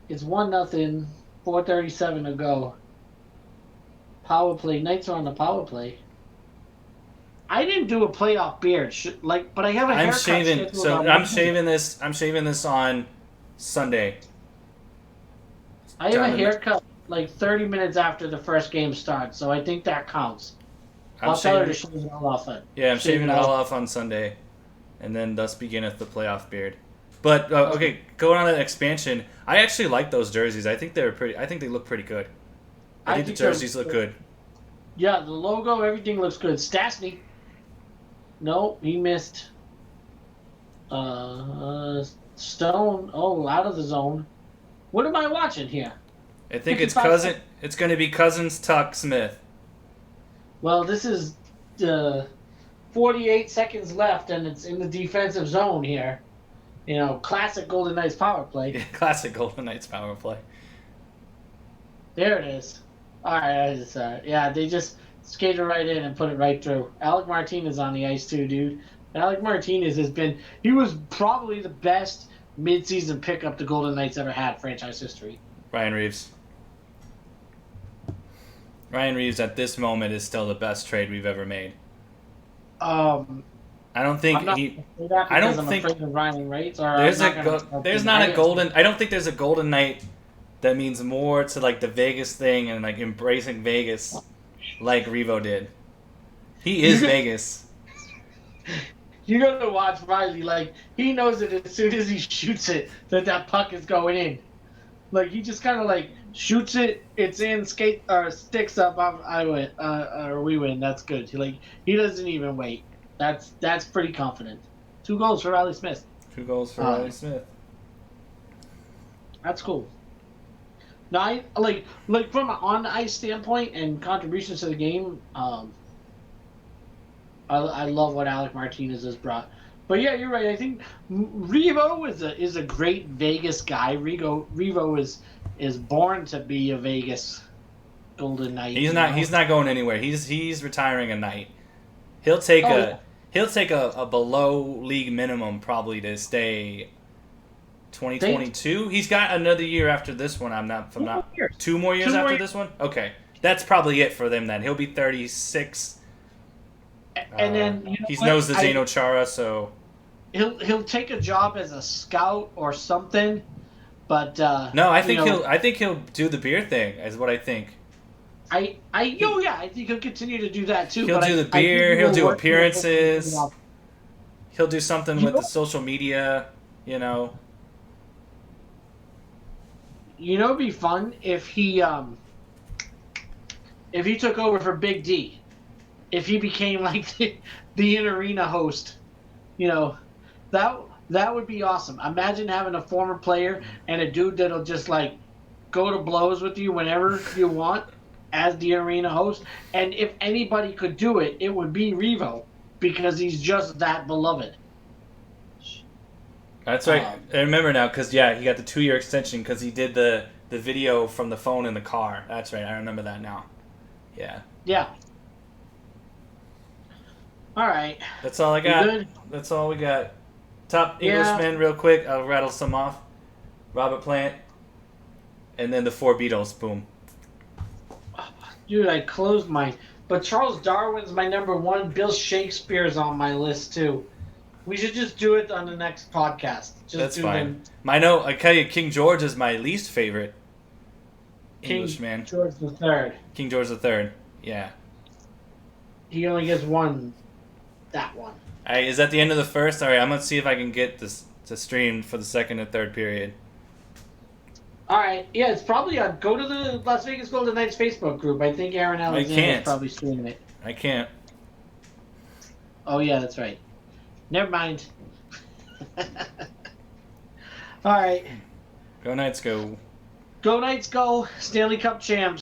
It's 1-0. 4:37 to go. Power play. Knights are on the power play. I didn't do a playoff beard, but I have a haircut. I'm shaving this on Sunday. I have a haircut like 30 minutes after the first game starts, so I think that counts. I'll tell her to shave it all off. Yeah, I'm shaving it all off on Sunday, and then thus beginneth the playoff beard. But okay, going on that expansion, I actually like those jerseys. I think they're pretty. I think they look pretty good. I think the jerseys look good. Yeah, the logo, everything looks good. Stastny. No, he missed. Stone. Oh, out of the zone. What am I watching here? I think it's Cousin. It's going to be Cousins Tuck Smith. Well, this is 48 seconds left, and it's in the defensive zone here. You know, classic Golden Knights power play. Yeah, classic Golden Knights power play. There it is. All right, yeah, they just skated right in and put it right through. Alec Martinez on the ice too, dude. Alec Martinez he was probably the best midseason pickup the Golden Knights ever had, franchise history. Ryan Reeves. Ryan Reeves at this moment is still the best trade we've ever made. I don't think I don't think Ryan Reeves, there's not a golden. I don't think there's a Golden Knight that means more to like the Vegas thing and like embracing Vegas like Revo did. He is Vegas. You gotta watch Riley. Like he knows that as soon as he shoots it, that puck is going in. Like he just kind of like shoots it, it's in, sticks up. I win, or we win. That's good. He doesn't even wait. That's pretty confident. 2 goals for Riley Smith. 2 goals for Riley Smith. That's cool. Now, I like from an on ice standpoint and contributions to the game. I love what Alec Martinez has brought. But yeah, you're right. I think Revo is a great Vegas guy. Revo is born to be a Vegas Golden Knight. He's not going anywhere. He's retiring a Knight. He'll take a below league minimum probably to stay 2022. He's got another year after this one. Two more years after this one. Okay, that's probably it for them then. He'll be 36. And then he knows the Zdeno Chara, so he'll take a job as a scout or something. But no, I think he'll do the beer thing. Is what I think. I think he'll continue to do that too. He'll do the beer. He'll do appearances. He'll do something with the social media. You know. It'd be fun if he took over for Big D. If he became like the in-arena host, that would be awesome. Imagine having a former player and a dude that'll just like go to blows with you whenever you want as the arena host. And if anybody could do it, it would be Revo because he's just that beloved. That's right. I remember now because he got the 2-year extension because he did the video from the phone in the car. That's right. I remember that now. Yeah. Yeah. All right. That's all I got. Good? That's all we got. Top Englishmen, real quick. I'll rattle some off. Robert Plant. And then the 4 Beatles. Boom. Dude, I closed mine. But Charles Darwin's my number 1. Bill Shakespeare's on my list, too. We should just do it on the next podcast. That's fine. I tell you, King George is my least favorite Englishman. King George III. King George III. Yeah. He only gets one. That one. Is that the end of the first? All right, I'm going to see if I can get this to stream for the second and third period. All right. Yeah, it's probably go to the Las Vegas Golden Knights Facebook group. I think Aaron Alexander is probably streaming it. I can't. Oh, yeah, that's right. Never mind. All right. Go Knights, go. Go Knights, go. Stanley Cup champs.